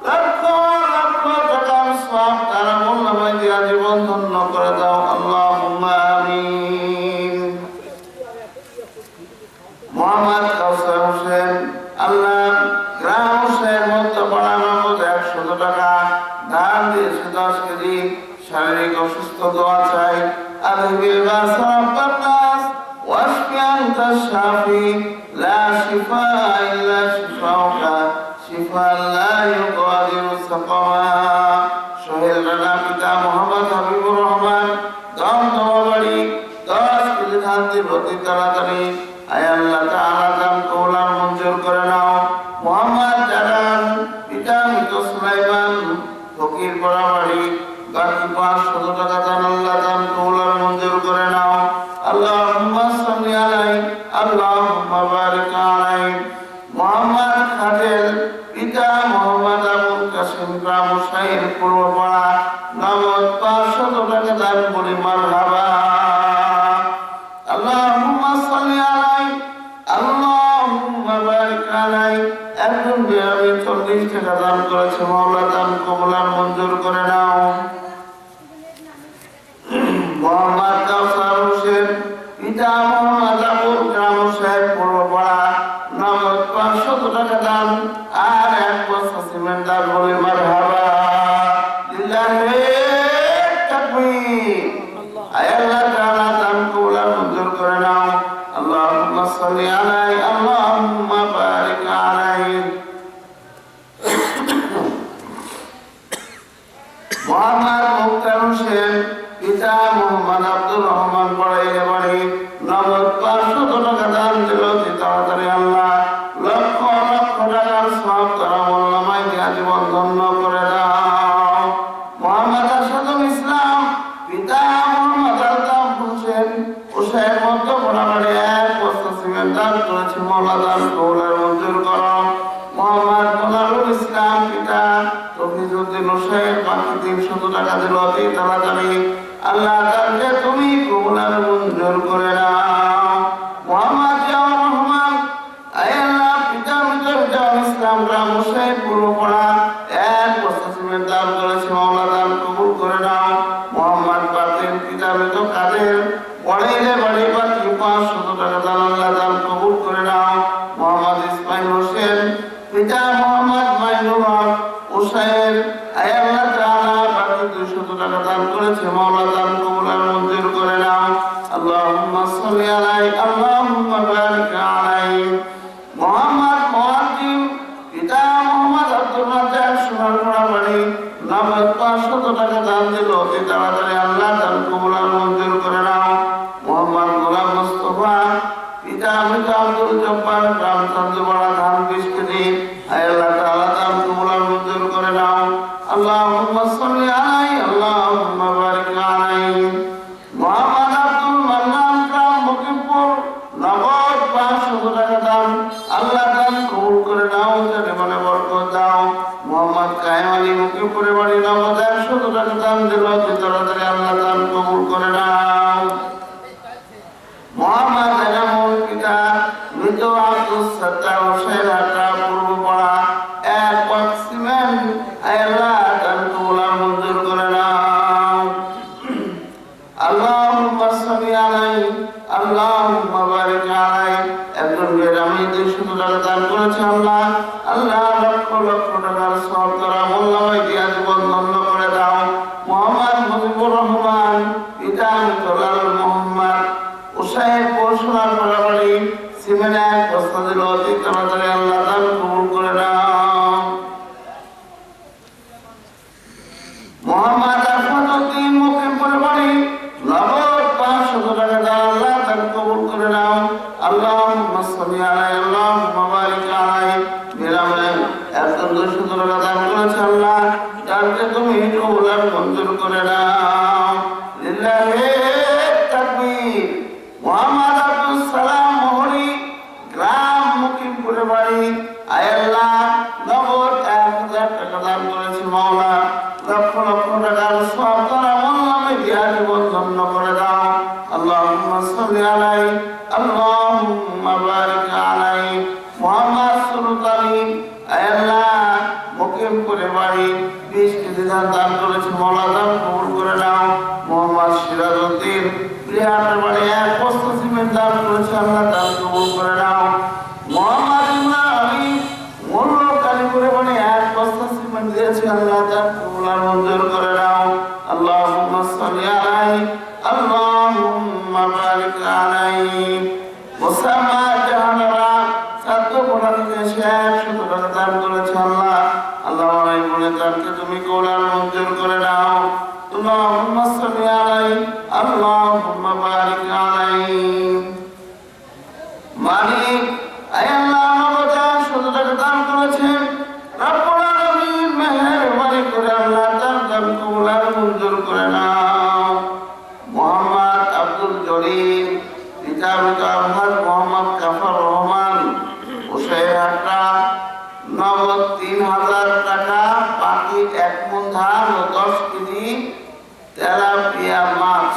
লক্ষ লক্ষ টাকার সওয়াব তারা মোল্লামাই দিয়া জীবন ধন্য করে দাও, আল্লাহুম্মা আমিন। মোহাম্মদ কাউসার হোসেন আল্লাহ গ্রাম হোসেন মধ্যপাড়া 100 টাকা দান দিয়েছে 10 কেজি, শারীরিক অসুস্থ দোয়া চাই, আযহিবিল বাসা রাব্বানাস ওয়াশফি আনতা শাফি লা শিফা ইল্লা শিফাউকা শিফা লা ইউগাদিরু সাকামা। সোহেল রানা পিতা মোহাম্মদ হাবিবুর রহমান দমদমা বাড়ি 10 কেজি ধান দিল অতি তাড়াতাড়ি, আয় আল্লাহ তাআলা দান কবুল আর মঞ্জুর করে নাও। মোহাম্মদ জালাল পিতা মৃত সুলাইমান ফকির পাড়া বাড়ি বাকি 500 টাকা দান, আল্লাহ দান কবুল আর মঞ্জুর করে নাও, আল্লাহুম্মা সাল্লি আলাইহি আল্লাহুম্মা বারিক আলাইহি। মোহাম্মদ খাদেল পিতা হুসাইন পূর্বপাড়া নগদ 500 টাকা দান বলি মারহাবা। আল্লাহুম্মা সাল্লি আলাইহি আল্লাহুম্মা বারিক আলাইহি। একজন বেয়ামি 40 টাকা দান করেছে, মাওলা দান কবুল আর মঞ্জুর করে নাও। মোহাম্মদ কাউসার হোসেন পিতা মোহাম্মদ আবুল কালাম সাহেব পূর্বপাড়া নগদ 500 টাকা দান আর 1 বস্তা সিমেন্ট দান বলে মারহাবা। লিল্লাহি তাকবীর। আল্লাহ তাআলা দান কবুল আর মঞ্জুর করে নাও। আল্লাহুম্মা সাল্লি আলাইহি আল্লাহুম্মা বারিক আলাইহি। মোহাম্মদ মুক্তার হোসেন পিতা মোহাম্মদ আব্দুর রহমান পড়াইলে বাড়ি নগদ 500 টাকা দান দিল। তাড়াতাড়ি আল্লাহ লক্ষ লক্ষ টাকার সওয়াব তারা মোল্লামাই দিয়া জীবন ধন্য করে দাও। মোহাম্মদ আসাদুল ইসলাম পিতা মোহাম্মদ আলতাফ হোসেন ওসাইয়ের মধ্য পড়াবাড়ি 1 বস্তা সিমেন্ট দান করেছে, মাওলা দান কবুল আর মঞ্জুর করো। মোহাম্মদ মোনারুল ইসলাম পিতা তফিজউদ্দিন ওসাইয়ের বাকি 300 টাকা দিল। তাড়াতাড়ি আল্লাহ তাআলা তুমি কবুল আর মঞ্জুর করে নাও। মোহাম্মদ জিয়াউর রহমান আল্লাহ পিতা মির্জা ইসলাম গ্রাম হোসেন পূর্বপাড়া 1 বস্তা সিমেন্ট দান করেছে, মাওলা দান কবুল করে নাও। মোহাম্মদ বাতিল পিতা মৃত কাদের পড়াইলে বাড়ি বাকি 500 টাকা দান, আল্লাহ দান কবুল করে নাও। মোহাম্মদ ইসমাইল হোসেন পিতা মোহাম্মদ মাইনুল হক ওসাইয়ের আল্লাহ তাআলা বাকি 200 টাকা দান করেছে, মাওলা দান কবুল আর মঞ্জুর করে নাও। আল্লাহুম্মা সাল্লি আলাইহি আল্লাহুম্মা বারিক আলাইহি। মোহাম্মদ মুয়াজ্জিম পিতা মোহাম্মদ আব্দুর রাজ্জাক সোনারপাড়া বাড়ি নগদ 500 টাকা দান দিল। তাড়াতাড়ি আল্লাহ দান কবুল আর মঞ্জুর করে নাও। মোহাম্মদ গোলাম মুস্তাফা পিতা মৃত আব্দুল জব্বার গ্রাম চান্দপাড়া ধান 20 কেজি, আল্লাহ তাআলা দান কবুল আর মঞ্জুর করে নাও। আল্লাহুম্মা সাল্লি আলাইহি আল্লাহুম্মা বারিক আলাইহি। মোহাম্মদ আব্দুল মান্নান গ্রাম মুকিমপুর নগদ 500 টাকা দান, আল্লাহ দান কবুল করে নাও, জানে বরকত দাও। মোহাম্মদ কায়েম আলী মুকিমপুরে বাড়ি নগদ 100 টাকা দান দিল। তাড়াতাড়ি আল্লাহ দান কবুল করে নাও। মোহাম্মদ এনামুল পিতা মৃত আব্দুল সত্তার হোসেন আটরা পূর্বপাড়া 1 বস্তা সিমেন্ট, আল্লাহ দান কবুল আর মঞ্জুর করে নাও। আল্লাহুম্মা সাল্লি আলাইহি আল্লাহুম্মা বারিক আলাইহি। একজন বেরামি 200 টাকা দান করেছে, আল্লাহ লক্ষ লক্ষ টাকার সওয়াব তারা মোল্লামাই দিয়া জীবন ধন্য করে দাও। মোহাম্মদ মুজিবুর রহমান পিতা মির্জা মোহাম্মদ ওসাইয়ের পৌরসভার পাড়াবাড়ি সিমেন্ট 1 বস্তা দিল। তাড়াতাড়ি আল্লাহ দান কবুল করে নাও। মোহাম্মদ আফাদউদ্দিন মুকিমপুরে বাড়ি নগদ 500 টাকা দান, আল্লাহ দান কবুল করে নাও। আল্লাহুম্মা সাল্লি আলাইহি আল্লাহুম্মা বারিক আলাইহি। বেরামে 200 টাকা দান করেছে, আল্লাহ দানকে তুমি কবুল আর মঞ্জুর করে নাও। লিল্লাহি তাকবীর। মোহাম্মদ আব্দুল সালাম মোহরি গ্রাম মুকিমপুরে বাড়ি আল্লাহ নগদ 1000 টাকা দান করেছে, মাওলা লক্ষ লক্ষ টাকার সওয়াব তারা মোল্লামাই দিয়া জীবন ধন্য করে দাও। আল্লাহুম্মা সাল্লি আলাইহি আল্লাহুম্মা বারিক আলাইহি। মোহাম্মদ সুলতানি আল্লাহ মুকিমপুরে বাড়ি 20 কেজি ধান দান করেছে, মাওলা দান কবুল করে নাও। মোহাম্মদ সিরাজউদ্দিন প্রিয়াটের বাড়ি 1 বস্তা সিমেন্ট দান করেছে, আল্লাহ দান কবুল করে নাও। মোহাম্মদ ইমরান আলী মোল্ল কালীপুরে বাড়ি 1 বস্তা সিমেন্ট দিয়েছে, আল্লাহ দান কবুল আর মঞ্জুর করে নাও। আল্লাহুম্মা সাল্লি আলাইহি আল্লাহুম্মা বারিক আলাইহি। মুসাম্মা জাহানারা সাতপোড়া থেকে 100 টাকা দান করেছে, আল্লাহ আমার বলে তাকে তুমি কবুল আর মঞ্জুর করে নাও। আল্লাহুম্মা সাল্লি আলাইহি আল্লাহুম্মা বারিক আলাইহি। মালিক আল্লাহ নগদ 100 টাকা দান করেছেন, রব্বুল আলামিন মেহেরবানি করে আল্লাহ তার দান কবুল আর মঞ্জুর করে নাও। মোহাম্মদ আব্দুল জলিল পিতা আলহাজ মোহাম্মদ কাফর রহমান ওসাইর আটটা নগদ 3000 টাকা, বাকি 1 মণ ধান ও 10 কেজি তেলাপিয়া মাছ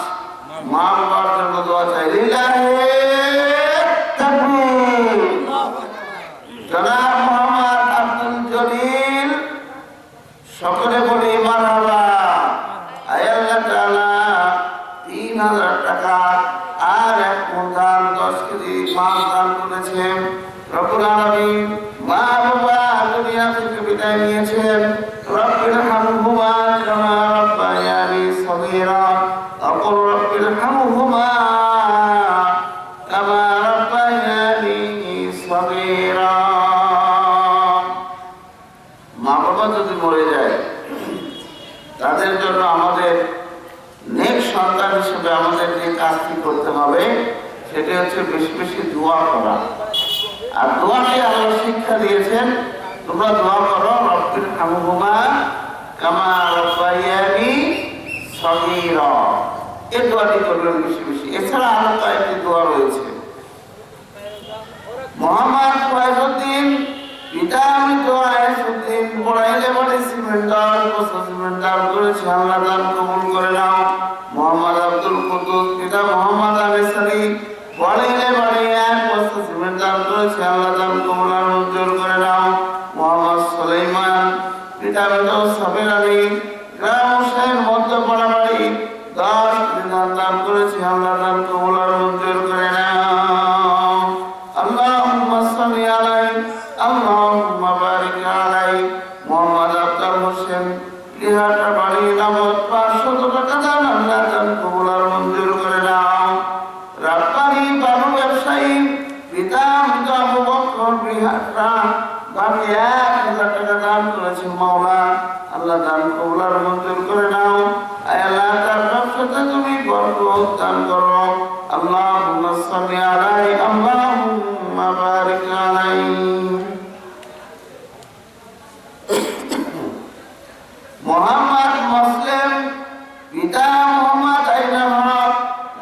মারবার জন্য দোয়া চাই। লিল্লাহি তাকবীর। জনাব মোহাম্মদ আব্দুল জলিল, সকলে বলি মারহাবা। আল্লাহ তাআলা 3000 টাকা আর 1 মণ ধান 10 কেজি মাছ দান করেছেন। রব্বুল আলামিন মা বাবা দুনিয়া থেকে বিদায় নিয়েছেন। রব্বির হামহুমা কামা রাব্বায়ানি সগীরা। আকুল রব্বির হামহুমা কামা রাব্বায়ানি সগীরা। মা বাবা যদি মরে যায়, তাদের জন্য আমাদের নেক সন্তান হিসেবে আমাদের যে কাজটি করতে হবে সেটি হচ্ছে বেশি বেশি দোয়া করা। আর দোয়াকে আল্লাহ শিক্ষা দিয়েছেন, তোমরা দোয়া করো রব্বির হামহুমা কামা রাব্বায়ানি সগীরা। এই দোয়াটি করবেন বেশি বেশি। এছাড়া আরো কয়েকটি দোয়া রয়েছে। মোহাম্মদ ফয়জউদ্দিন পিতা মৃত আয়েশউদ্দিন পড়াইলে বলে সিমেন্ট দান, বস্তা সিমেন্ট দান করেছে, আল্লাহ দান কবুল করে নাও। মোহাম্মদ আব্দুল কুদ্দুস পিতা মোহাম্মদ আলী পড়াইলে বলে 1 বস্তা সিমেন্ট দান করেছে, আল্লাহ দান কবুল আর মঞ্জুর করে নাও। মোহাম্মদ সুলাইমান পিতা মৃত সাবির আলী গ্রাম হুসাইন মধ্যপাড়া বাড়ি 10 কেজি ধান দান করেছে, আল্লাহ দান কবুল আর মঞ্জুর করে নাও। আল্লাহুম্মা সাল্লি আলাইহি আল্লাহুম্মা বারিক আলাইহি। মোহাম্মদ আফতার হোসেন লিহাটা বাড়ি নামত 500 টাকা দান, আল্লাহ দান কবুল আর মঞ্জুর করে নাও। রাব্বানি বাবু ব্যবসায়ী পিতা মৃত আবু বকর বিহাটা বাড়ি 1000 টাকা দান করেছে, মাওলা আল্লাহ দান কবুল আর মঞ্জুর করে নাও। আয় আল্লাহ তার ব্যবসাতে তুমি বরকত দান করো। আল্লাহুম্মা সাল্লি আলাইহি আল্লাহুম্মা বারিক আলাইহি। মোহাম্মদ মুসলিম পিতা মোহাম্মদ আইনাল হক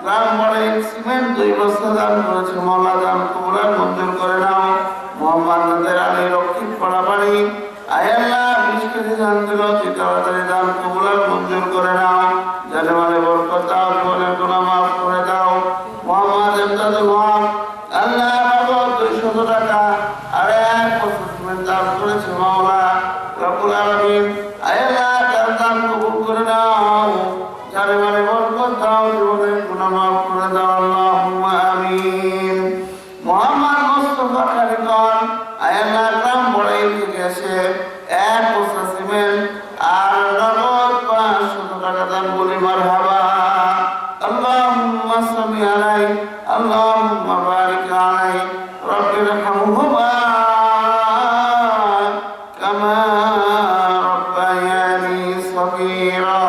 গ্রাম বড়ে সিমেন্ট 2 বস্তা দান করেছে, মাওলা দান কবুল আর মঞ্জুর করে নাও। মোহাম্মদ নাদের আলী রক্ষিত পাড়া বাড়ি আয় আল্লাহ 20 কেজি ধান দিল, তাড়াতাড়ি দান কবুল আর মঞ্জুর করে নাও। জানে মানে বরকত দাও, জীবনের গুনাহ মাফ করে দাও। মোহাম্মদ ইমদাদুল হক আল্লাহ বাবা 200 টাকা আর 1 বস্তা সিমেন্ট দান করেছে, মাওলা রব্বুল আলামিন আয় আল্লাহ তার দান কবুল করে নাও। জানে মানে বরকত দাও, জীবনের গুনাহ মাফ করে দাও। আল্লাহুম্মা আমিন। মোহাম্মদ মুস্তাফা কারিগর আয় আল্লাহ গ্রাম বড়াইল থেকে এসে 1 বস্তা সিমেন্ট আর নগদ 500 টাকা দান বলি মারহাবা। আল্লাহুম্মা সাল্লি আলাইহি আল্লাহুম্মা বারিক আলাইহি। রব্বির হামহুমা কামা রাব্বায়ানি সগীরা।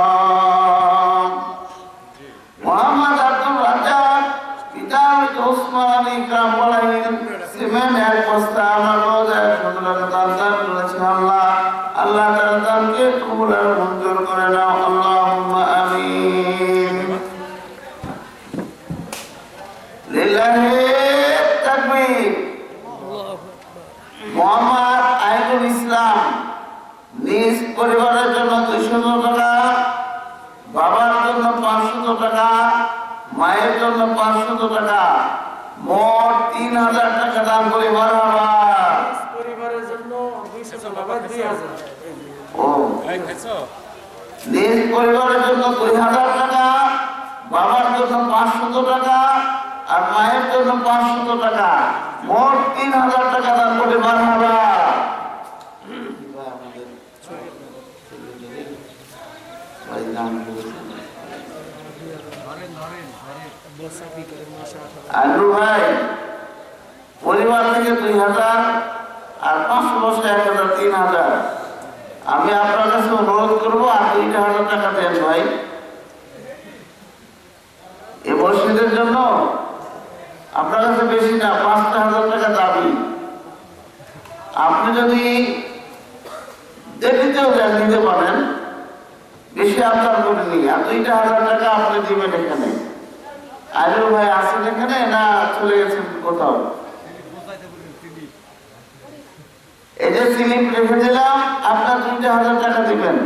মোহাম্মদ আব্দুল রাজ্জাক পিতা মৃত ওসমান আলী গ্রাম বড়াইল সিমেন্ট 1 বস্তা নগদ 100 টাকা দান করেছে, আল্লাহ আল্লাহ তার দানকে কবুল আর মঞ্জুর করে নাও। আল্লাহুম্মা আমিন। লিল্লাহি তাকবীর। মোহাম্মদ আইনুল ইসলাম নিজ পরিবারের জন্য 200 টাকা, বাবার জন্য 500 টাকা, মায়ের জন্য 500 টাকা, মোট 3000 টাকা দান করে মারহাবা। পরিবারের জন্য 200 টাকা 2000। ও নিজ পরিবারের জন্য 2000 টাকা, বাবার জন্য 500 টাকা আর মায়ের জন্য 500 টাকা, মোট 3000 টাকা দান করে মারহাবা। আলু ভাই পরিবার থেকে 2000 আর 500 বছর 1000 3000। আমি আপনার কাছে অনুরোধ করবো আর 2000 টাকা দেন ভাই। এ মসজিদের জন্য আপনার কাছে বেশি না, 5000 টাকা দাবি। আপনি যদি দেখিতেও যান নিতে পারেন, বেশি আপনার করে নিয়ে আর 2000 টাকা আপনি দিবেন। এখানে আলু ভাই আছেন এখানে না চলে গেছেন কোথাও? এই যে স্লিপ রেখে দিলাম, আপনার 2000 টাকা দিবেন।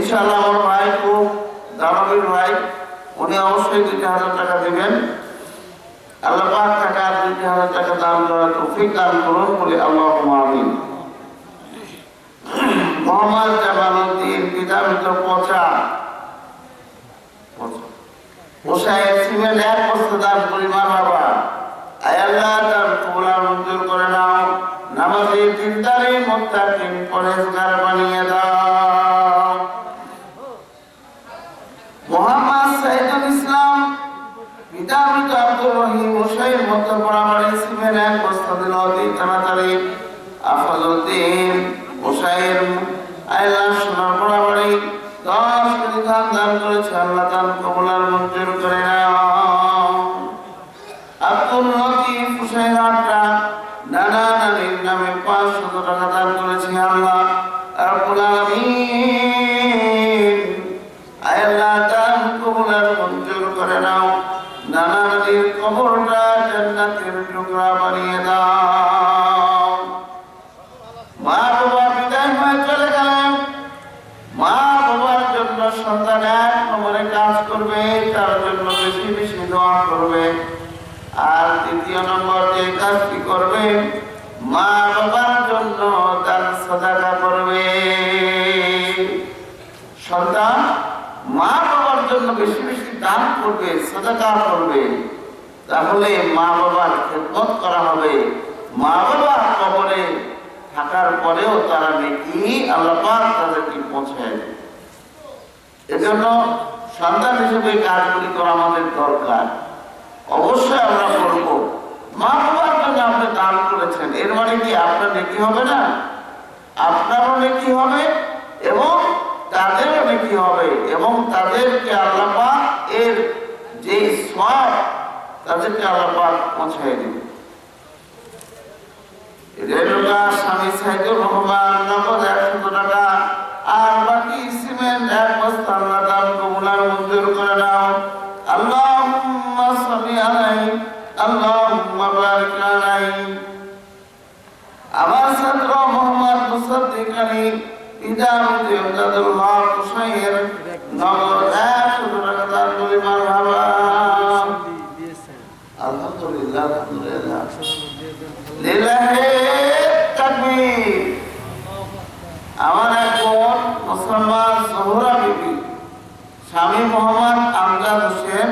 ইনশাআল্লাহ আমার ভাই খুব দানবীর ভাই, উনি অবশ্যই 2,000 টাকা দিবেন। আল্লাহ পাক তাকে আর 2,000 টাকা দান করার তৌফিক দান করুন বলে আল্লাহুম্মা আমিন। মোহাম্মদ জামালউদ্দিন পিতা মৃত পচা ওসাইয়ের সিমেন্ট 1 বস্তা দান করি মারহাবা। আয় আল্লাহ তার কবুল মঞ্জুর করে নাও, নামাজি দিনদারি মুত্তাকিন পরহেজগার বানিয়ে দাও। মোহাম্মদ সাইদুল ইসলাম পিতা মৃত আব্দুর রহিম ওসাইয়ের মধ্যপাড়া বাড়ি সিমেন্ট 1 বস্তা দিল অতি তাড়াতাড়ি। আফাজউদ্দিন ওসাইয়ের আল্লাহ সোনারপাড়া বাড়ি 10 কেজি ধান দান করেছে, আল্লাহ দান কবুল মঞ্জুর করে নাও। আব্দুল লতিফ হুসাইনহাটরা নানা নানির নামে 500 টাকা দান করেছে, আল্লাহ রাব্বুল আলামিন আল্লাহ দান কবুল মঞ্জুর করে নাও। নানা নানির কবরটা জান্নাতের টুকরা বানিয়ে দাও। মা বাবা বিদায় হয়ে চলে গেলেন, মা বাবার জন্য সন্তান 1 নম্বরে কাজ করবে, তার জন্য বেশি বেশি দোয়া করবে। আর 2 নম্বর যে কাজটি করবে, মা বাবার জন্য দান সাদাকা করবে। সন্তান মা বাবার জন্য বেশি বেশি দান করবে, সাদাকা করবে, তাহলে মা বাবার খেদমত করা হবে। মা বাবা কবরে থাকার পরেও তারা নেকি আল্লাহ পাক তাদেরকে পৌঁছায় দেবে। এজন্য সন্তান হিসেবে কাজগুলি করা আমাদের দরকার, অবশ্যই আমরা করব। মা বাবার জন্য আপনি দান করেছেন, এর মানে কি আপনার নেকি হবে না? আপনারও নেকি হবে এবং তাদেরও নেকি হবে, এবং তাদেরকে আল্লাহ পাক এর যে সওয়াব তাদেরকে আল্লাহ পাক পৌঁছায় দেবে। রেলুকা স্বামী সাইদুর রহমান নগদ 100 টাকা আর বাকি সিমেন্ট 1 বস্তা আল্লাহ দান কবুল মঞ্জুর করে নাও। আল্লাহুম্মা সাল্লি আলাইহি আল্লাহুম্মা বারিক আলাইহি। আমার ছাত্র মোহাম্মদ মুসাদ্দিক আলী পিতা মৃত ইমদাদুল হক হুসাইনের নগদ 100 টাকা দান করি মারহাবা। আলহামদুলিল্লাহ আলহামদুলিল্লাহ লিল্লাহি তাকবীর। আমার এক বোন মুসলমান জোহরা বিবি, স্বামী মোহাম্মদ আমজাদ হোসেন,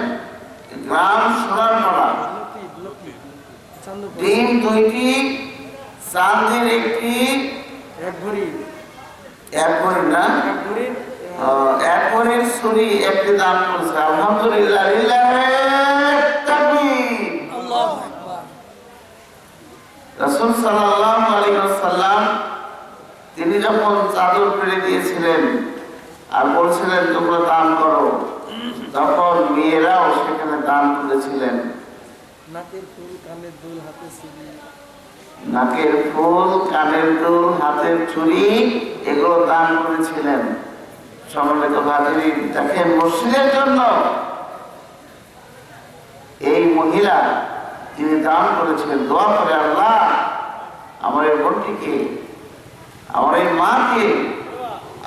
গ্রাম সোনারপাড়া, ডিম 2টি, চাঁদের 1টি, 1 ভরি না 1 ভরির ছুরি 1টি দান করেছে। আলহামদুলিল্লাহ লিল্লাহি তাকবীর। আল্লাহু আকবার। রাসূল সাল্লাল্লাহু আলাইহি ওয়াসাল্লাম তিনি যখন চাদর পেরে দিয়েছিলেন আর বলছিলেন তোমরা দান করো, তখন মেয়েরাও সেখানে দান করেছিলেন। নাকের ফুল কানের দুল হাতে ছুরি, নাকের ফুল কানের দুল হাতের ছুরি এগুলো দান করেছিলেন। সম্মানিত হাজিরিন, দেখেন মসজিদের জন্য এই মহিলা তিনি দান করেছেন, দোয়া করে আল্লাহ আমার এই বোনটিকে, আমার এই মাকে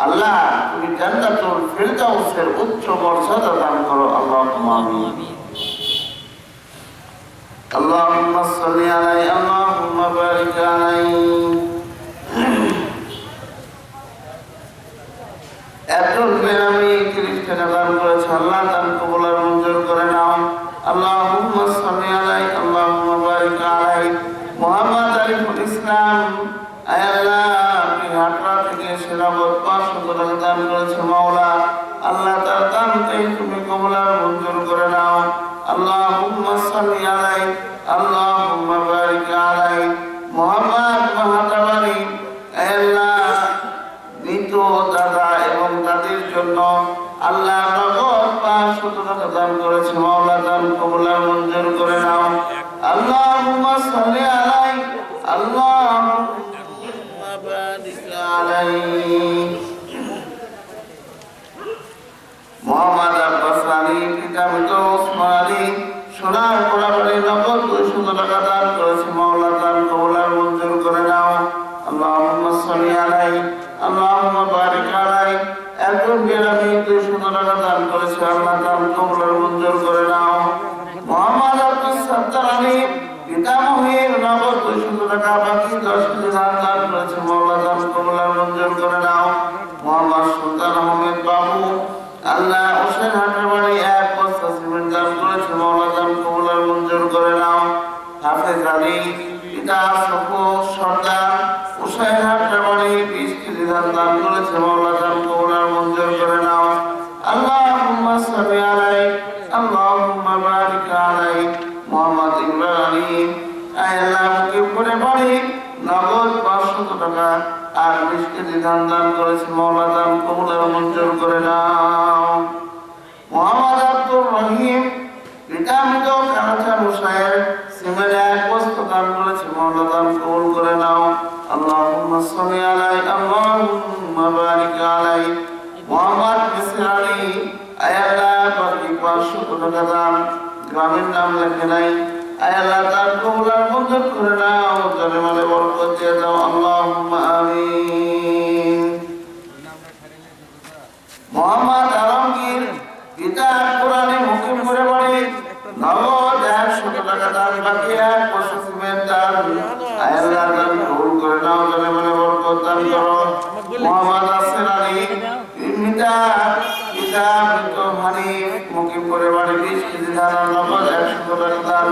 আল্লাহ তুমি জান্নাতুল ফিরদাউসের উচ্চ মর্যাদা দান করো। আল্লাহুম্মা আমিন। আল্লাহুম্মা সাল্লি আলাইহি আল্লাহুম্মা বারিক আলাইহি। একজন বেনামি 30 টাকা দান করেছে, আল্লাহ দান কবুল মঞ্জুর করে নাও। আল্লাহুম্মা সাল্লি আলাইহি আল্লাহুম্মা বারিক আলাইহি। মুহাম্মদ আরিফুল ইসলাম আল্লাহ আপনি হাটরা থেকে সেনাবত 500 টাকা দান করেছে, মাওলা আল্লাহ তার দানকে তুমি কবুল মঞ্জুর করে নাও। আল্লাহুম্মা সাল্লি আলাইহি আল্লাহুম্মা বারিক আলাইহি। মুহাম্মদ মাহাতাবাড়ি আল্লাহ মৃত দাদা এবং তাদের জন্য আল্লাহ নগদ 500 টাকা দান করেছে, মাওলা দান কবুল মঞ্জুর করে নাও। আল্লাহুম্মা সাল্লি আলাইহি আল্লাহুম্মা বারিক আলাইহি। মোহাম্মদ আব্বাস আলী পিতা মৃত ওসমান আলী সোনারপাড়া বাড়ি নগদ 200 টাকা দান করেছে, মাওলা দান কবুল মঞ্জুর করে নাও। আল্লাহুম্মা সাল্লি আলাইহি আল্লাহুম্মা বারিক আলাইহি। একজন মোহাম্মদ সুলতান আহমেদ বাবু আল্লাহ হোসেন হাটের বাড়ি 1 বস্তা সিমেন্ট দান করেছে মাওলা দান কবুল আর মঞ্জুর করে নাও। হাফেজ আলী পিতা সফু সর্দার হোসেন হাটের বাড়ি 20 কেজি ধান দান করেছে মাওলা দান কবুল আর মঞ্জুর করে নাও। আল্লাহুম্মা সাল্লি আলাইহি আল্লাহুম্মা বারিক আলাইহি মোহাম্মদ ইব্রাহিম আল্লাহ মুকিবপুরে বাড়ি নগদ 500 টাকা আর 20 কেজি ধান দান করেছে মাওলা দান কবুল আর মঞ্জুর করে নাও। মোহাম্মদ আব্দুর রহিম পিতা মৃত কানাচা মুসায়ের সিমেন্ট 1 বস্তা দান করেছে মাওলা দান কবুল করে নাও। আল্লাহুম্মা সাল্লি আলাইহি আল্লাহুম্মা বারিক আলাইহি মোহাম্মদ মিসর আলী আল্লাহ বাকি 500 টাকা দান গ্রামের নাম লেখে নাই আল্লাহ তার কবুল আর মঞ্জুর করে নাও। জানে মালে বরকত দিয়ে দাও আল্লাহুম্মা আমিন। মোহাম্মদ আলমগীর পিতা কোরআনে মুকিমপুরে বাড়ি নগদ 100 টাকা দান বাকি 1 বস্তা সিমেন্ট দান আল্লাহ দান কবুল করে নাও। জানে মালে বরকত দান করো। মোহাম্মদ আসির আলী পিতা মৃত হানিফ মুকিমপুরে বাড়ি 20 কেজি ধান নগদ 100 টাকা দান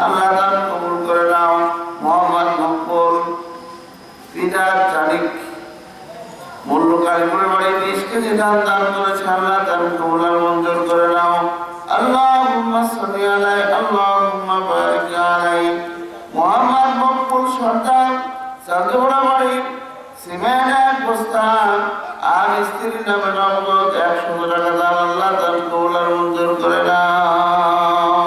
আল্লাহ দান কবুল করে নাও। মোহাম্মদ মকবুল পিতা জানিক মল্লকালীপুরে বাড়ি 20 কেজি ধান দান করেছে আল্লাহ দান কবুল আর মঞ্জুর করে নাও। আল্লাহুম্মা সাল্লি আলাইহি আল্লাহুম্মা বারিক আলাইহি মোহাম্মদ মকবুল সর্দার চাঁদপুরা বাড়ি সিমেন্ট 1 বস্তা আর স্ত্রীর নামে নগদ 100 টাকা দান আল্লাহ দান কবুল আর মঞ্জুর করে নাও।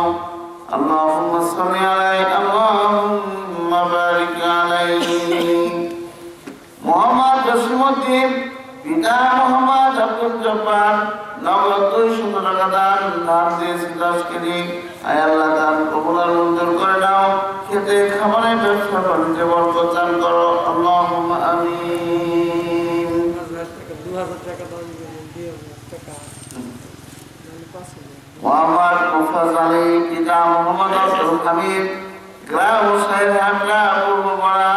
আল্লাহুম্মা সাল্লি আলাইহি আল্লাহুম্মা বারিক আলাইহি মোহাম্মদ জসিমউদ্দিন পিতা মোহাম্মদ আব্দুল জব্বার নগদ 200 টাকা দান দিয়েছে 10 কেজি আল্লাহ দান কবুল আর মঞ্জুর করে নাও। খেতে খাবারে ব্যবসা বাণিজ্যে বরকত দান করো আল্লাহুম্মা আমিন। 2000 টাকা দান দিয়ে 2000 টাকা মোহাম্মদ মুফাজ আলী পিতা মোহাম্মদ আব্দুল হামিদ গ্রাম হুসাইন হাটরা পূর্বপাড়া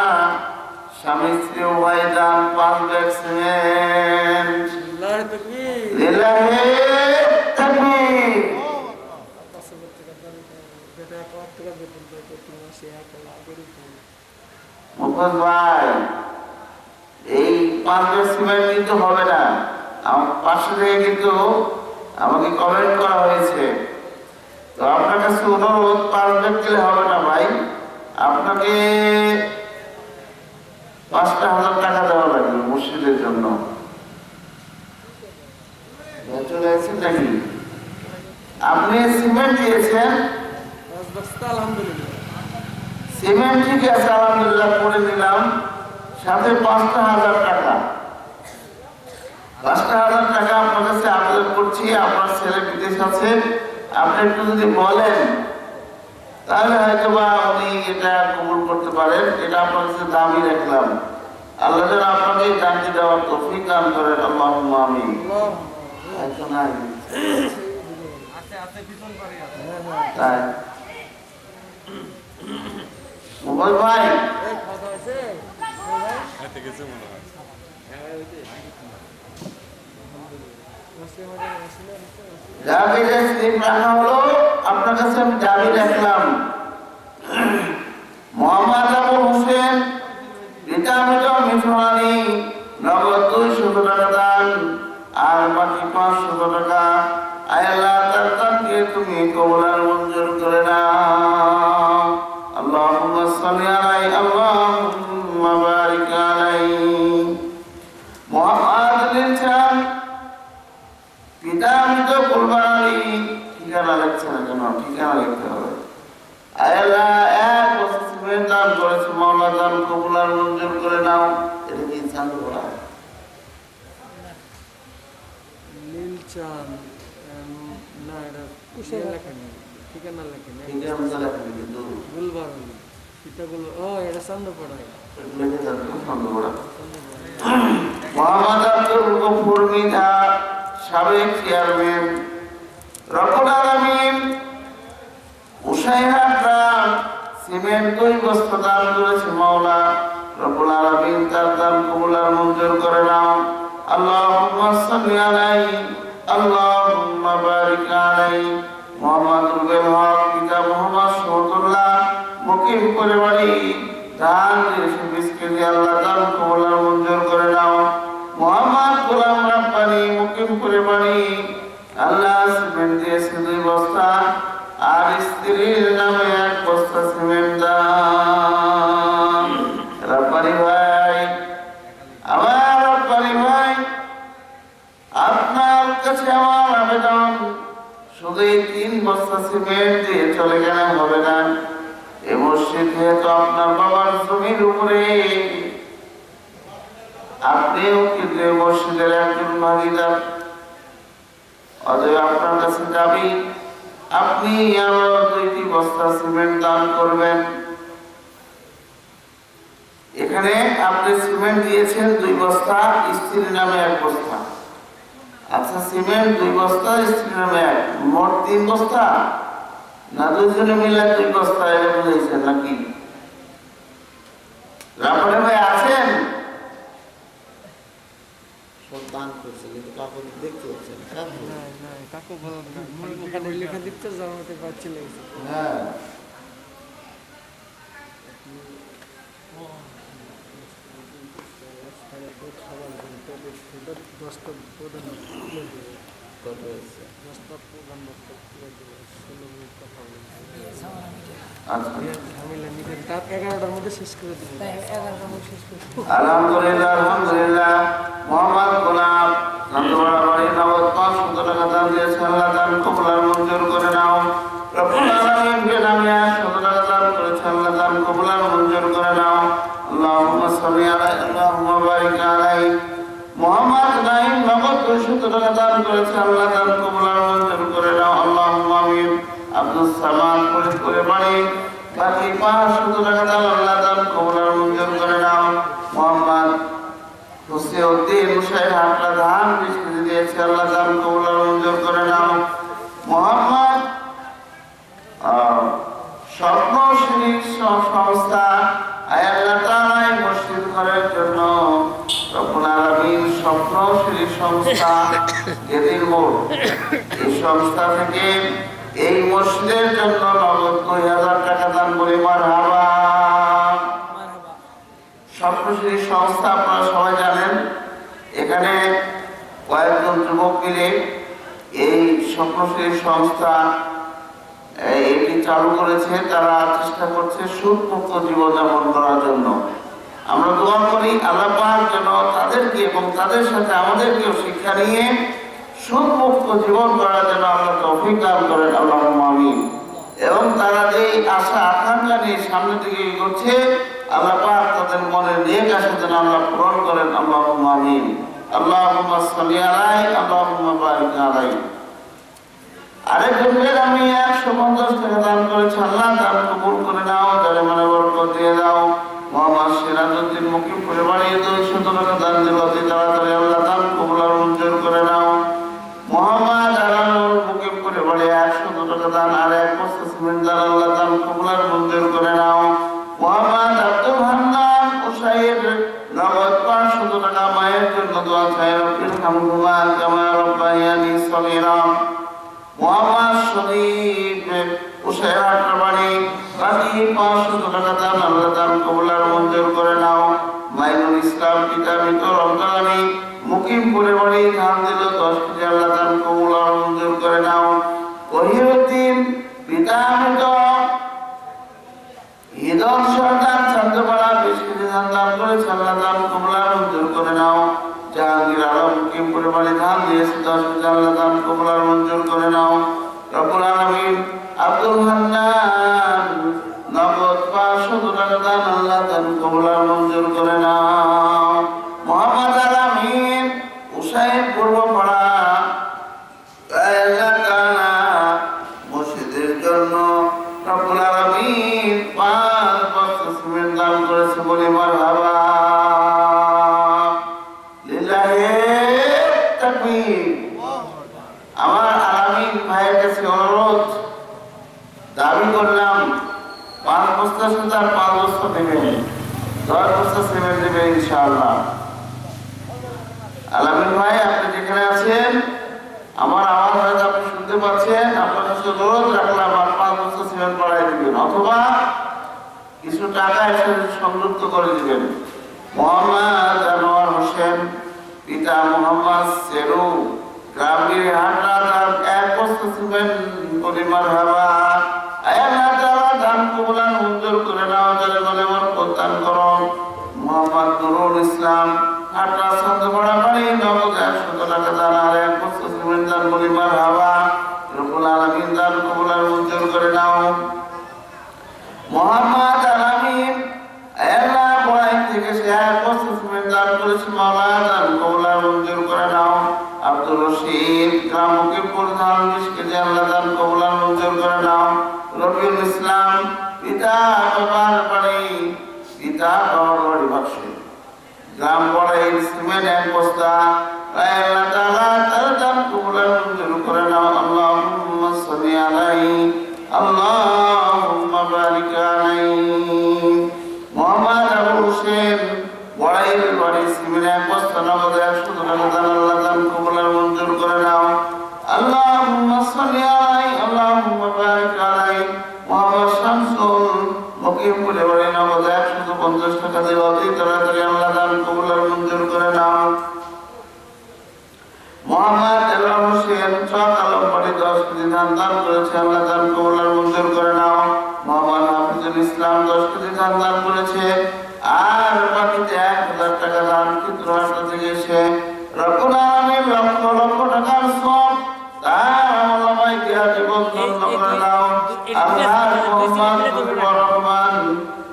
স্বামী স্ত্রী উভয় দান 5 ব্যাগ সিমেন্ট। আল্লাহু তাকবীর লিল্লাহি তাকবীর। মুফাজ ভাই এই 5 ব্যাগ সিমেন্ট কিন্তু হবে না। আমার পাশে থেকে কিন্তু আমাকে কমেন্ট করা হয়েছে, তো আপনার কাছে অনুরোধ 5 ব্যাগ দিলে হবে না ভাই, আপনাকে 5,000 টাকা দেওয়া লাগবে মসজিদের জন্য। চলে আসছেন নাকি? আপনি সিমেন্ট দিয়েছেন, আলহামদুলিল্লাহ সিমেন্ট ঠিক আছে আলহামদুলিল্লাহ করে দিলাম, সাথে 5,000 টাকা 5,000 টাকা আপনার কাছে আবেদন করছি। আপনার ছেলে বিদেশ আছে, আপনি একটু যদি বলেন তাহলে হয়তো বা উনি এটা কবুল করতে পারেন। এটা আপনার কাছে দাবি রাখলাম। আল্লাহ যেন আপনাকে জানতে দেওয়ার তৌফিক দান করেন আল্লাহুম্মা আমিন। তাই মোবাইল ভাই দাবির স্লিপ রাখা হলো, আপনার কাছে আমি দাবি রাখলাম। মোহাম্মদ আবুল হোসেন পিতা মৃত মিঠুন আলী নগদ 200 টাকা দান আর বাকি 500 টাকা আল্লাহ তার দানকে তুমি কবুল আর মঞ্জুর করে নাও। আল্লাহুম্মা সাল্লি আলাইহি আল্লাহুম্মা বারিক আলাইহি মোহাম্মদ লিনচান পিতা মৃত কুরবান আলী ঠিকানা লিখছে না কেন? ঠিকানা লিখতে হবে। আল্লাহ 1 বছর সিমেন্ট দান করেছে মাওলা দান কবুল আর মঞ্জুর করে নাও। এটা কি ইনসান করা নীলচাঁদ না, এটা লেখা নেই, ঠিকানা লেখা নেই, ঠিকানা লেখা নেই কিন্তু গুলবার পিতাগুলো এটা চান্দপাড়া লিখে যাবে চান্দপাড়া। মোহাম্মদ আব্দুল গফুর মৃধা সাবেক চেয়ারম্যান রব্বুল আলামিন উসাইহাট গ্রাম সিমেন্ট 2 বস্তা দান করেছে মাওলা রব্বুল আলামিন তার দান কবুল আর মঞ্জুর করে নাও। আল্লাহুম্মা সাল্লি আলাইহি আল্লাহুম্মা বারিক আলাইহি মুহাম্মাদুল রুবেল হক পিতা মুহাম্মদ শহীদুল্লাহ মুকিম করে বাড়ি দান দিয়েছে বিস্কিট আল্লাহ দান কবুল আর মঞ্জুর করে নাও মুহাম্মদ গোলাম রাব্বানি মুকিম করে বাড়ি আল্লাহ সিমেন্ট দিয়েছে 2 বস্তা আর স্ত্রীর নামে 1 বস্তা সিমেন্ট দান রাব্বানি ভাই আমার রাব্বানি ভাই আপনার কাছে আমার আবেদন শুধু এই 3 বস্তা সিমেন্ট দিয়ে চলে গেলে হবে না এই মসজিদ যেহেতু আপনার বাবার জমির উপরে আপনিও কিন্তু এই মসজিদের একজন ভাগিদার অতএব আপনার কাছে দাবি আপনি আরো 2টি বস্তা সিমেন্ট দান করবেন এখানে আপনি সিমেন্ট দিয়েছেন 2 বস্তা স্ত্রীর নামে 1 বস্তা আচ্ছা সিমেন্ট 2 বস্তা স্ত্রীর নামে 1 মোট 3 বস্তা না দুজনে মিলে 2 বস্তা এটা বুঝেছেন নাকি রাপড়ে ভাই আছেন সব দান করছে কিন্তু কাকু দেখতে হচ্ছেন না কাকু বলো না ওখানে লেখা দিতে জানাতে পারছি না হ্যাঁ কত হয়েছে আলহামদুলিল্লাহ আলহামদুলিল্লাহ মোহাম্মদ গোলাম নন্দবাড়া বাড়ি নগদ 500 টাকা দান দিয়েছে আল্লাহ দান কবুল আর মঞ্জুর করে নাও রব্বুল আলামিন কে নামে 100 টাকা দান করেছে আল্লাহ দান কবুল আর মঞ্জুর করে নাও আল্লাহুম্মা সাল্লি আলাইহি আল্লাহুম্মা বারিক আলাইহি মোহাম্মদ নাইম নগদ 200 টাকা দান করেছে আল্লাহ দান কবুল আর মঞ্জুর করে নাও আল্লাহুম্মা আমিন আব্দুল সামাদ করে বাড়ি বাকি 500 টাকা দান আল্লাহ দান কবুল আর মঞ্জুর করে নাও মোহাম্মদ হুসেউদ্দিন মুশাইর হাটলা ধান বিস্কুট দিয়েছে আল্লাহ দান কবুল আর মঞ্জুর করে নাও মোহাম্মদ স্বপ্নশ্রী সংস্থা আল্লাহ তাআলা মসজিদ ঘরের জন্য রব্বুল আলামিন স্বপ্নশ্রী সংস্থা গেদির মোড় এই সংস্থা থেকে এই মসজিদের জন্য নগদ 2000 টাকা দান করে মারহাবা স্বপ্নশ্রী সংস্থা আপনারা সবাই জানেন এখানে কয়েকজন যুবক মিলে এই স্বপ্নশ্রী সংস্থা এটি চালু করেছে তারা চেষ্টা করছে সুখমুক্ত জীবনযাপন করার জন্য আমরা দোয়া করি আল্লাহ পাক যেন তাদেরকে এবং তাদের সাথে আমাদেরকেও শিক্ষা নিয়ে সুখমুক্ত জীবন করার জন্য আল্লাহ তৌফিক দান করেন আল্লাহুম্মা আমিন এবং তারা যে আশা আকাঙ্ক্ষা নিয়ে সামনের দিকে এগোচ্ছে আল্লাহ পাক তাদের মনের নেক আশা যেন আল্লাহ পূরণ করেন আল্লাহুম্মা আমিন আল্লাহুম্মা সাল্লি আলাইহি আল্লাহুম্মা বারিক আলাইহি আরেকজন আমি 150 টাকা দান করেছি আল্লাহ দান কবুল করে নাও যারে মনে বরকত দিয়ে দাও মোহাম্মদ সিরাজউদ্দিন মুকিম করে বাড়ি 200 টাকা দান দিল অতি তাড়াতাড়ি আল্লাহ দান কবুল আর মঞ্জুর করে নাও মোহাম্মদ আলানুর মুকিম করে বাড়ি 100 টাকা দান আর 1 বস্তা সিমেন্ট দান আল্লাহ দান কবুল আর মঞ্জুর করে নাও মোহাম্মদ আব্দুল হান্নান উসাইর নগদ 500 টাকা মায়ের জন্য দোয়া চাই রব্বিল হামহুমা কামা রাব্বায়ানি সগীরা মোহাম্মদ শরীফ উসাইর বাড়ি বাকি 500 টাকা দান আল্লাহ দান কবুল আর মঞ্জুর করে নাও মাইনুল ইসলাম পিতা মৃত রমজানি মুকিম করে বাড়ি ধান দিল 10 কেজি আল্লাহ দান কবুল আর মঞ্জুর করে নাও ওহিউদ্দিন পিতা মৃত ঈদর সরকার চন্দ্রপাড়া 20 কেজি ধান দান করেছে আল্লাহ দান কবুল আর মঞ্জুর করে নাও জাহাঙ্গীর আলম মুকিম করে বাড়ি ধান দিয়েছে 10 কেজি আল্লাহ দান কবুল আর মঞ্জুর করে নাও রব্বুল আলামিন আব্দুল হান্নান নগদ 500 টাকা দান আল্লাহ দান কবুল আর মঞ্জুর করে নাও মোহাম্মদ আলামিন উসাইদ পূর্বপাড়া আল্লাহ তাআলা মসজিদের জন্য রব্বুল আলামিন 5 বস্তা সিমেন্ট দান করেছে বলে মারহাবা লিল্লাহি তাকবীর আমার আলামিন ভাইয়ের কাছে অনুরোধ দাবি করলাম 5 বস্তা সুতার 5 বস্তা দেবেন 10 বস্তা সিমেন্ট দেবেন ইনশাআল্লাহ আলামিন আমিন ভাই, আপনি যেখানে আছেন আমার আওয়াজ হয়তো আপনি শুনতে পাচ্ছেন, আপনার কাছে অনুরোধ রাখলাম আর 5 বছর সিমেন্ট বাড়াই দিবেন অথবা কিছু টাকা এসে সংযুক্ত করে দিবেন। মোহাম্মদ আনোয়ার হোসেন, পিতা মোহাম্মদ সেরু, গ্রামের হাটা দাম 1 বস্তা সিমেন্ট পরিমাণ হাবা। আল্লাহ তাআলা দান কবুল মঞ্জুর করে নাও, যারা বলে বরকত দান করো। মোহাম্মদ নুরুল ইসলাম, হাটা সন্দপাড়া বাড়ি, নগদ 100 টাকা দান আর 1 বস্তা সিমেন্ট দান পরিমাণ হাবা। রব্বুল আলামিন দান কবুল মঞ্জুর করে নাও। মোহাম্মদ আলামিন, আল্লাহ বড়াই থেকে সে 1 বস্তা সিমেন্ট দান করেছে, মাওলা দান কবুল মঞ্জুর করে নাও। আব্দুর রশিদ, গ্রাম মুকিবপুর, ধান 20 কেজি, আল্লাহ দান কবুল মঞ্জুর করে নাও। রবিউল ইসলাম, পিতা বাবার বাড়ি, পিতা বাবার বাড়ি বাক্সে, গ্রাম বড়াই, সিমেন্ট 1 বস্তা, আল্লাহ তাআলা তার দান কবুল মঞ্জুর করে নাও। আল্লাহুম্মা সাল্লি আলাইহি, আল্লাহুম্মা বারিক আলাইহি। মোহাম্মদ আবু হোসেন, বড়াইয়ের বাড়ি, সিমেন্ট 1 বস্তা, নগদ 100 টাকা দান, আল্লাহ দান কবুল মঞ্জুর করে নাও। আল্লাহুম্মা সাল্লি আলাইহি, আল্লাহুম্মা বারিক আলাইহি। মোহাম্মদ শামসুল, মুকিবপুরে বাড়ি, নগদ 150 টাকা দিয়ে অতি তাড়াতাড়ি, আল্লাহ দান কবুল মঞ্জুর করে নাও। মোহাম্মদ এলাল হোসেন, চক আলম বাড়ি, 10 কেজি ধান দান করেছে, আল্লাহ দান কবুল মঞ্জুর করে নাও। মোহাম্মদ হাফিজুল ইসলাম, 10 কেজি ধান দান করেছে, আর বাকিতে 1000 টাকা দান কিন্তু হাসতে থেকে এসে রব্বুল আলামিন লক্ষ লক্ষ টাকার সব তার আমলনামায় দিয়া জীবন ধন্য করে দাও। আল্লাহ মোহাম্মদ মুজিবুর রহমান,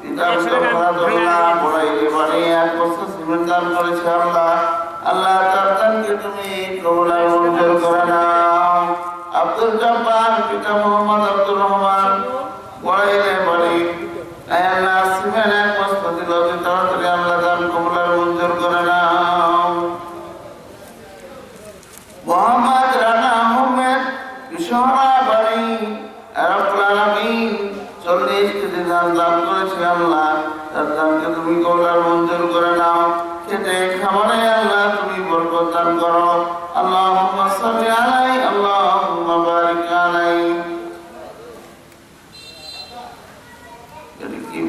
পিতা মুস্তাফাদুল্লাহ, বড়াইলে বাড়ি 1 বস্তা সিমেন্ট দান করেছে, আল্লাহ তার দানকে তুমি কবুল মঞ্জুর করে নাও। আব্দুল জব্বার, পিতা মোহাম্মদ আব্দুর রহমান, বড়াইলে বাড়ি, আল্লাহ সিমেন্ট 1 বস্তা দিল, অতি তাড়াতাড়ি, আল্লাহ দান কবুল মঞ্জুর করে নাও। মোহাম্মদ রানা আহমেদ, কিশোরা বাড়ি, রব্বুল আলামিন 40 কেজি ধান দান করেছে, আল্লাহ তার দানকে তুমি কবুল মঞ্জুর করে নাও। খেতে খাবারে আল্লাহ তুমি বরকত দান করো। আল্লাহুম্মা সাল্লি আলাইহি, আল্লাহুম্মা বারিক আলাইহি। এটা কি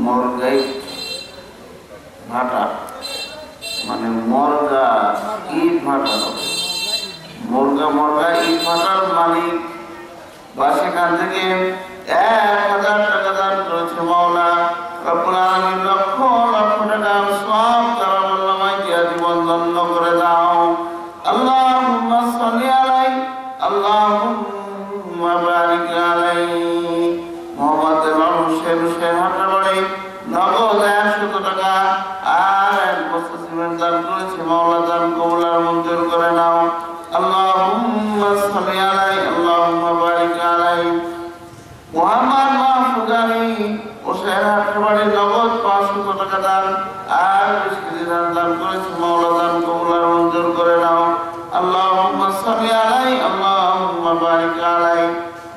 মরগাই ভাটা, মানে মরগা ইট ভাটা, মুরগা ইট ভাটার মালিক বা সেখান থেকে 1000 টাকা দান করেছে, মাওলা রব্বুল আলামিন লক্ষ লক্ষ টাকা সব তার আমলনামায় দিয়া জীবন ধন্য করে দাও। আল্লাহুম্মা সাল্লি আলাইহি, আল্লাহুম্মা বারিক আলাইহি। মোহাম্মদ এলাল হোসেন, হাটা বাড়ি, নগদ 100 টাকা আর 1 বস্তা সিমেন্ট দান করেছে, মাওলা দান কবুল মঞ্জুর করে নাও। আল্লাহুম্মা সাল্লি আলাইহি, আল্লাহুম্মা বারিক আলাইহি। মোহাম্মদ মাহফুজ আলী, হাটা বাড়ি, নগদ 500 টাকা দান আর 20 কেজি ধান দান করেছে, মাওলা দান কবুল মঞ্জুর করে নাও। আল্লাহুম্মা সাল্লি আলাইহি, আল্লাহুম্মা বারিক আলাইহি।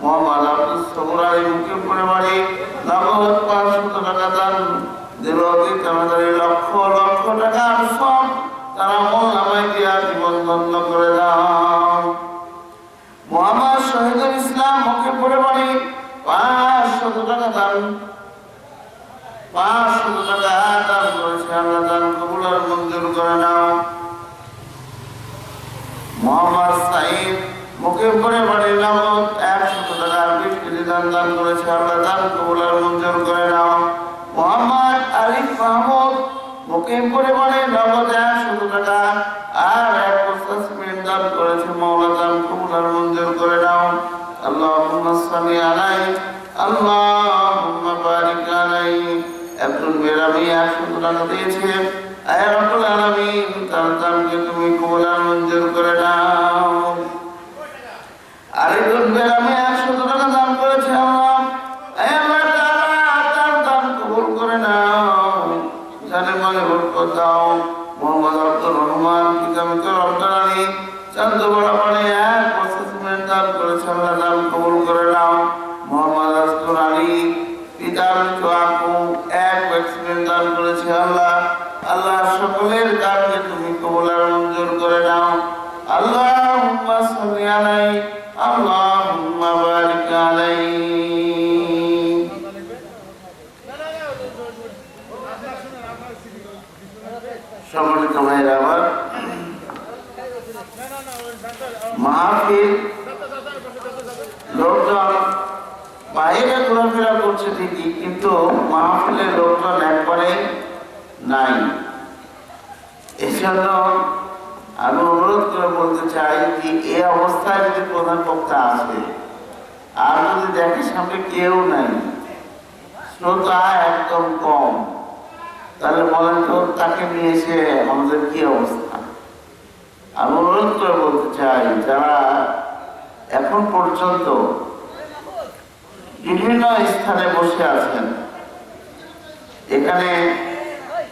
মোহাম্মদ আব্দুল সবুর আলী, মুকিবপুরে বাড়ি, নগদ 500 টাকা দান দিল, অতি তাড়াতাড়ি, লক্ষ লক্ষ টাকা সব তার আমলনামায় দিয়া জীবন ধন্য করে দাও। মোহাম্মদ শহীদুল ইসলাম, মুকিবপুরে বাড়ি, 500 টাকা দান, 500 টাকা দান করেছে, আল্লাহ দান কবুল মঞ্জুর করে নাও। মোহাম্মদ সাইদ, মুকিবপুরে বাড়ি, নগদ 100 টাকা 20 কেজি দান করেছে, আল্লাহ দান কবুল মঞ্জুর করে নাও। মোহাম্মদ আরিফ মাহমুদ, মুকিবপুরে বাড়ি, নগদ 100 টাকা আর 1 বস্তা সিমেন্ট দান করেছে, মাওলা দান কবুল মঞ্জুর করে নাও। আল্লাহুম্মা সাল্লি আলাইহি, আল্লাহুম্মা বারিক আলাইহি। আব্দুল বেরামি 100 টাকা দিয়েছে, আয় রব্বুল আলামিন তার দানকে তুমি কবুল মঞ্জুর করে নাও। আরেকজন বেরামি 100 টাকা দান করেছে, আল্লাহ তার দান কবুল করে নাও, জানে মানে বরকত দাও। মোহাম্মদ আব্দুর রহমান, পিতা আব্দুল আলী, চান্দপাড়া বাড়ি, 1 বস্তা সিমেন্ট দান করেছে, আল্লাহ দান কবুল করে নাও। মোহাম্মদ আসগর আলী, পিতার আপু, 1 ব্যাগ সিমেন্ট দান করেছে, আল্লাহ সকলের দানকে তুমি কবুল মঞ্জুর করে নাও। মাহফিল লোকজন বাইরে ঘোরাফেরা করছে ঠিকই, কিন্তু মাহফিলের লোকজন একবারে নাই। এজন্য আমি অনুরোধ করে বলতে চাই যে এই অবস্থায় যদি প্রধান বক্তা আসে আর যদি দেখে সামনে কেউ নাই, শ্রোতা একদম কম, তাহলে বলেন তো তাকে নিয়ে এসে আমাদের কি অবস্থা। আমি অনুরোধ করে বলতে চাই, যারা এখন পর্যন্ত বিভিন্ন স্থানে বসে আছেন, এখানে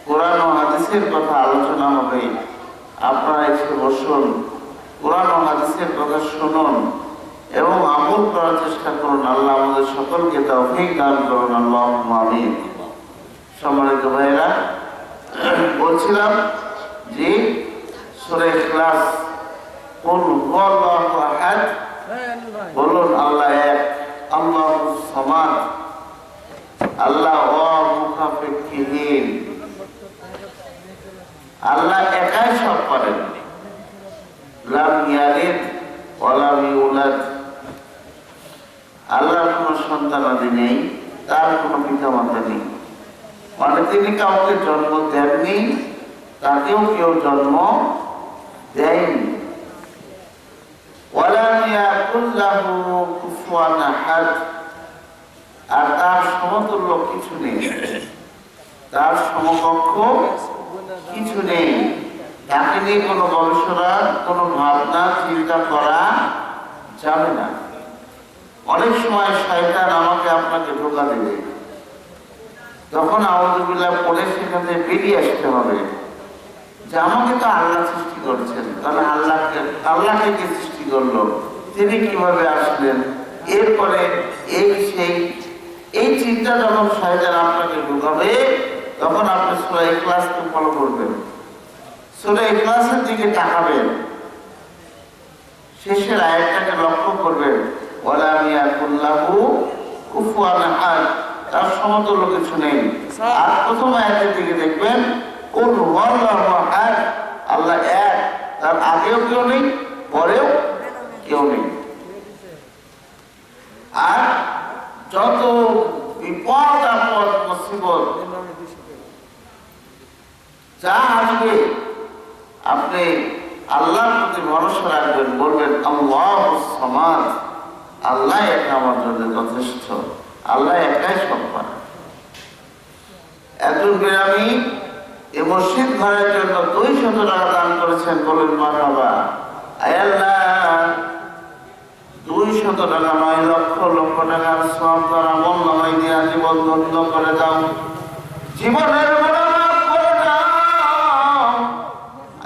কোরআন ও হাদিসের কথা আলোচনা হবে, আপনারা এসে বসুন, কোরআন ও হাদিসের কথা শুনুন এবং আমল করার চেষ্টা করুন। আল্লাহ আমাদের সকলকে তৌফিক দান করুন, আল্লাহুম্মা আমিন। সম্মানিত ভাইয়েরা, বলছিলাম যে সূরা ইখলাস, কুল হুয়াল্লাহু আহাদ, বলুন আল্লাহ এক, আল্লাহুস সামাদ, আল্লাহ অমুখাপেক্ষীহীন, আল্লাহ একাই সব পারেন। লাম ইয়ালিদ ওয়া লাম ইউলাদ, আল্লাহর কোনো সন্তানাদি নেই, তার কোনো পিতামাতা নেই, মানে তিনি কাউকে জন্ম দেননি, তাকেও কেউ জন্ম দেয়নি। ওয়া লাম ইয়াকুল লাহু কুফুয়ান আহাদ, আর তার সমতুল্য কিছু নেই, তার সমকক্ষ কিছু নেই। তাকে নিয়ে কোনো গবেষণা, কোনো ভাবনা চিন্তা করা যাবে না। অনেক সময় শয়তান আমাকে আপনাকে ধোঁকা দেবে, তখন আউযুবিল্লাহ পড়ে সেখান থেকে বেরিয়ে আসতে হবে যে আমাকে তো আল্লাহ সৃষ্টি করেছেন, তাহলে আল্লাহকে কে সৃষ্টি করলো, তিনি কিভাবে আসলেন, এরপরে এই চিন্তা যখন শয়তান আপনাকে ঢুকাবে, তখন আপনি সূরা ইখলাসকে ফলো করবেন, সূরা ইখলাসের দিকে তাকাবেন, শেষের আয়াতটাকে লক্ষ্য করবেন, ওয়া লাম ইয়াকুল লাহু কুফুয়ান আহাদ, তার সমতুল্য কিছু নেই। আর প্রথম আয়াতের দিকে দেখবেন, কুল হুয়াল্লাহু আহাদ, আল্লাহ এক, তার আগেও কেউ নেই, পরেও কেউ নেই। আর যত বিপদ আপদ মুসিবত যা আসবে, আপনি আল্লাহর প্রতি ভরসা রাখবেন, বলবেন আল্লাহুস সামাদ, আল্লাহ একা আমার জন্য যথেষ্ট, আল্লাহ একাই সব পারে। একজন বিরামী এই মসজিদ ঘরের জন্য 200 টাকা দান করেছেন, বলেন মারহাবা। আয় আল্লাহ, 200 টাকা নয়, লক্ষ লক্ষ টাকার সওয়াব তার আমল নামায় দিয়ে জীবন ধন্য করে দাও, জীবনের বড় মাফ করে দাও।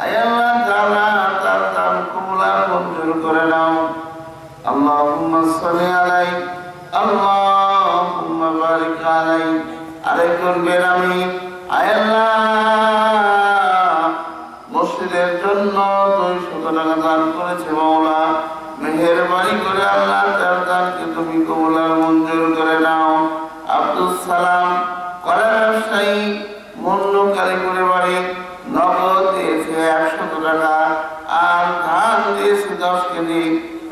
আয় আল্লাহ তাআলা, তার দান কবুল আর মঞ্জুর করে নাও। আল্লাহুম্মা সাল্লি আলাইহি, আল্লাহুম্মা বারিক আলাইহি। আরেকজন বেরামি, আয় আল্লাহ, মসজিদের জন্য 200 টাকা দান করেছে, মাওলা মেহেরবানি করে আল্লাহ তার দানকে তুমি কবুল আর মঞ্জুর করে নাও। আব্দুল সালাম কলা ব্যবসায়ী, মুন্নু কালীপুরে বাড়ি, নগদ দিয়েছে 100 টাকা আর ধান দিয়েছে 10 কেজি।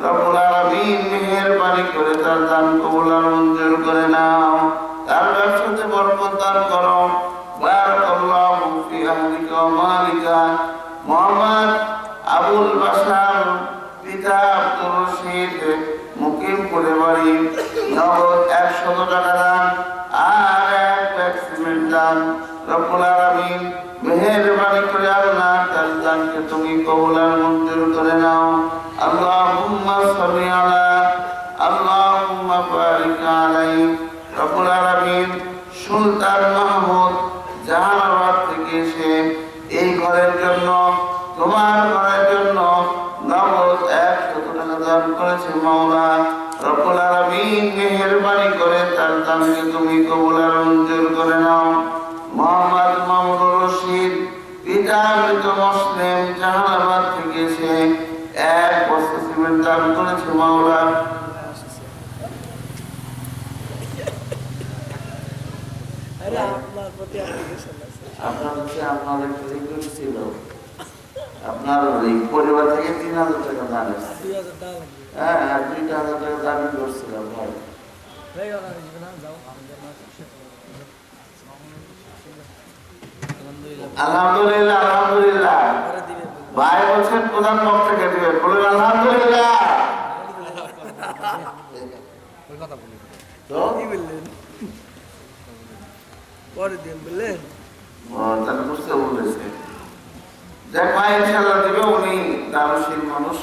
রব্বুল আলামিন মেহেরবানি করে তার দান কবুল আর মঞ্জুর করে নাও, তার ব্যবসাতে বরকত দান করো। বারাকাল্লাহু ফি আহলিকা ওয়া মালিকা। মুহাম্মদ আবুল বাশার, পিতা আব্দুর রশিদ, মুকিমপুরে বাড়ি, নগদ 100 টাকা দান আর 1 ব্যাগ সিমেন্ট দান। রব্বুল আলামিন মেহেরবানি করে আল্লাহ তার দানকে তুমি কবুল আর মঞ্জুর করে নাও। আল্লাহুম্মা সাল্লি আলা, আল্লাহুম্মা বারিক আলাইহি। রব্বুল আলামিন সুলতান মাহমুদ জাহানাবাদ থেকে এসে এই ঘরের জন্য, তোমার ঘরের জন্য নগদ 100 টাকা দান করেছে, মাওলা রব্বুল আলামিন মেহেরবানি করে তার দানকে তুমি কবুল আর মঞ্জুর করে নাও। মোহাম্মদ মামুনুর রশিদ, পিতা মৃত মুসলিম, জাহানাবাদ থেকে এসে 1 বস্তা সিমেন্ট দান করেছে, মাওলা আপনার কাছে আপনাদের রিকোয়েস্ট ছিল আপনার এই পরিবার থেকে 3,000 টাকা দান এসেছে। 2000 টাকা লাগবে হ্যাঁ, আর 2,000 টাকা দাবি করছিলাম ভাই। ভাই ওরা আসবে না যাও আলহামদুলিল্লাহ, আলহামদুলিল্লাহ। পরে দিবে ভাই বলছেন প্রধান বক্তাকে দিবে, বলুন আলহামদুলিল্লাহ। ওই কথা বলি তো কি বললেন পরে দিন বললেন তাহলে বুঝতে বলেছে দেখ ভাই ইনশাআল্লাহ দিবে। উনি দারুশীল মানুষ।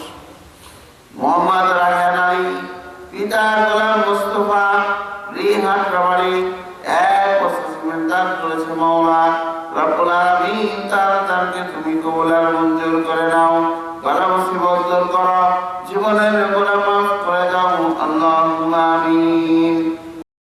মোহাম্মদ রায়হান আলী, পিতা গোলাম মোস্তফা, রিহাট রাবাড়ি, 1 বছর সিমেন্ট দান করেছে মাওলা রব্বুল আলামিন। তার দানকে তুমি কবুল আর মঞ্জুর করে নাও। গলা মুসিবত দূর করো, জীবনের গোলাম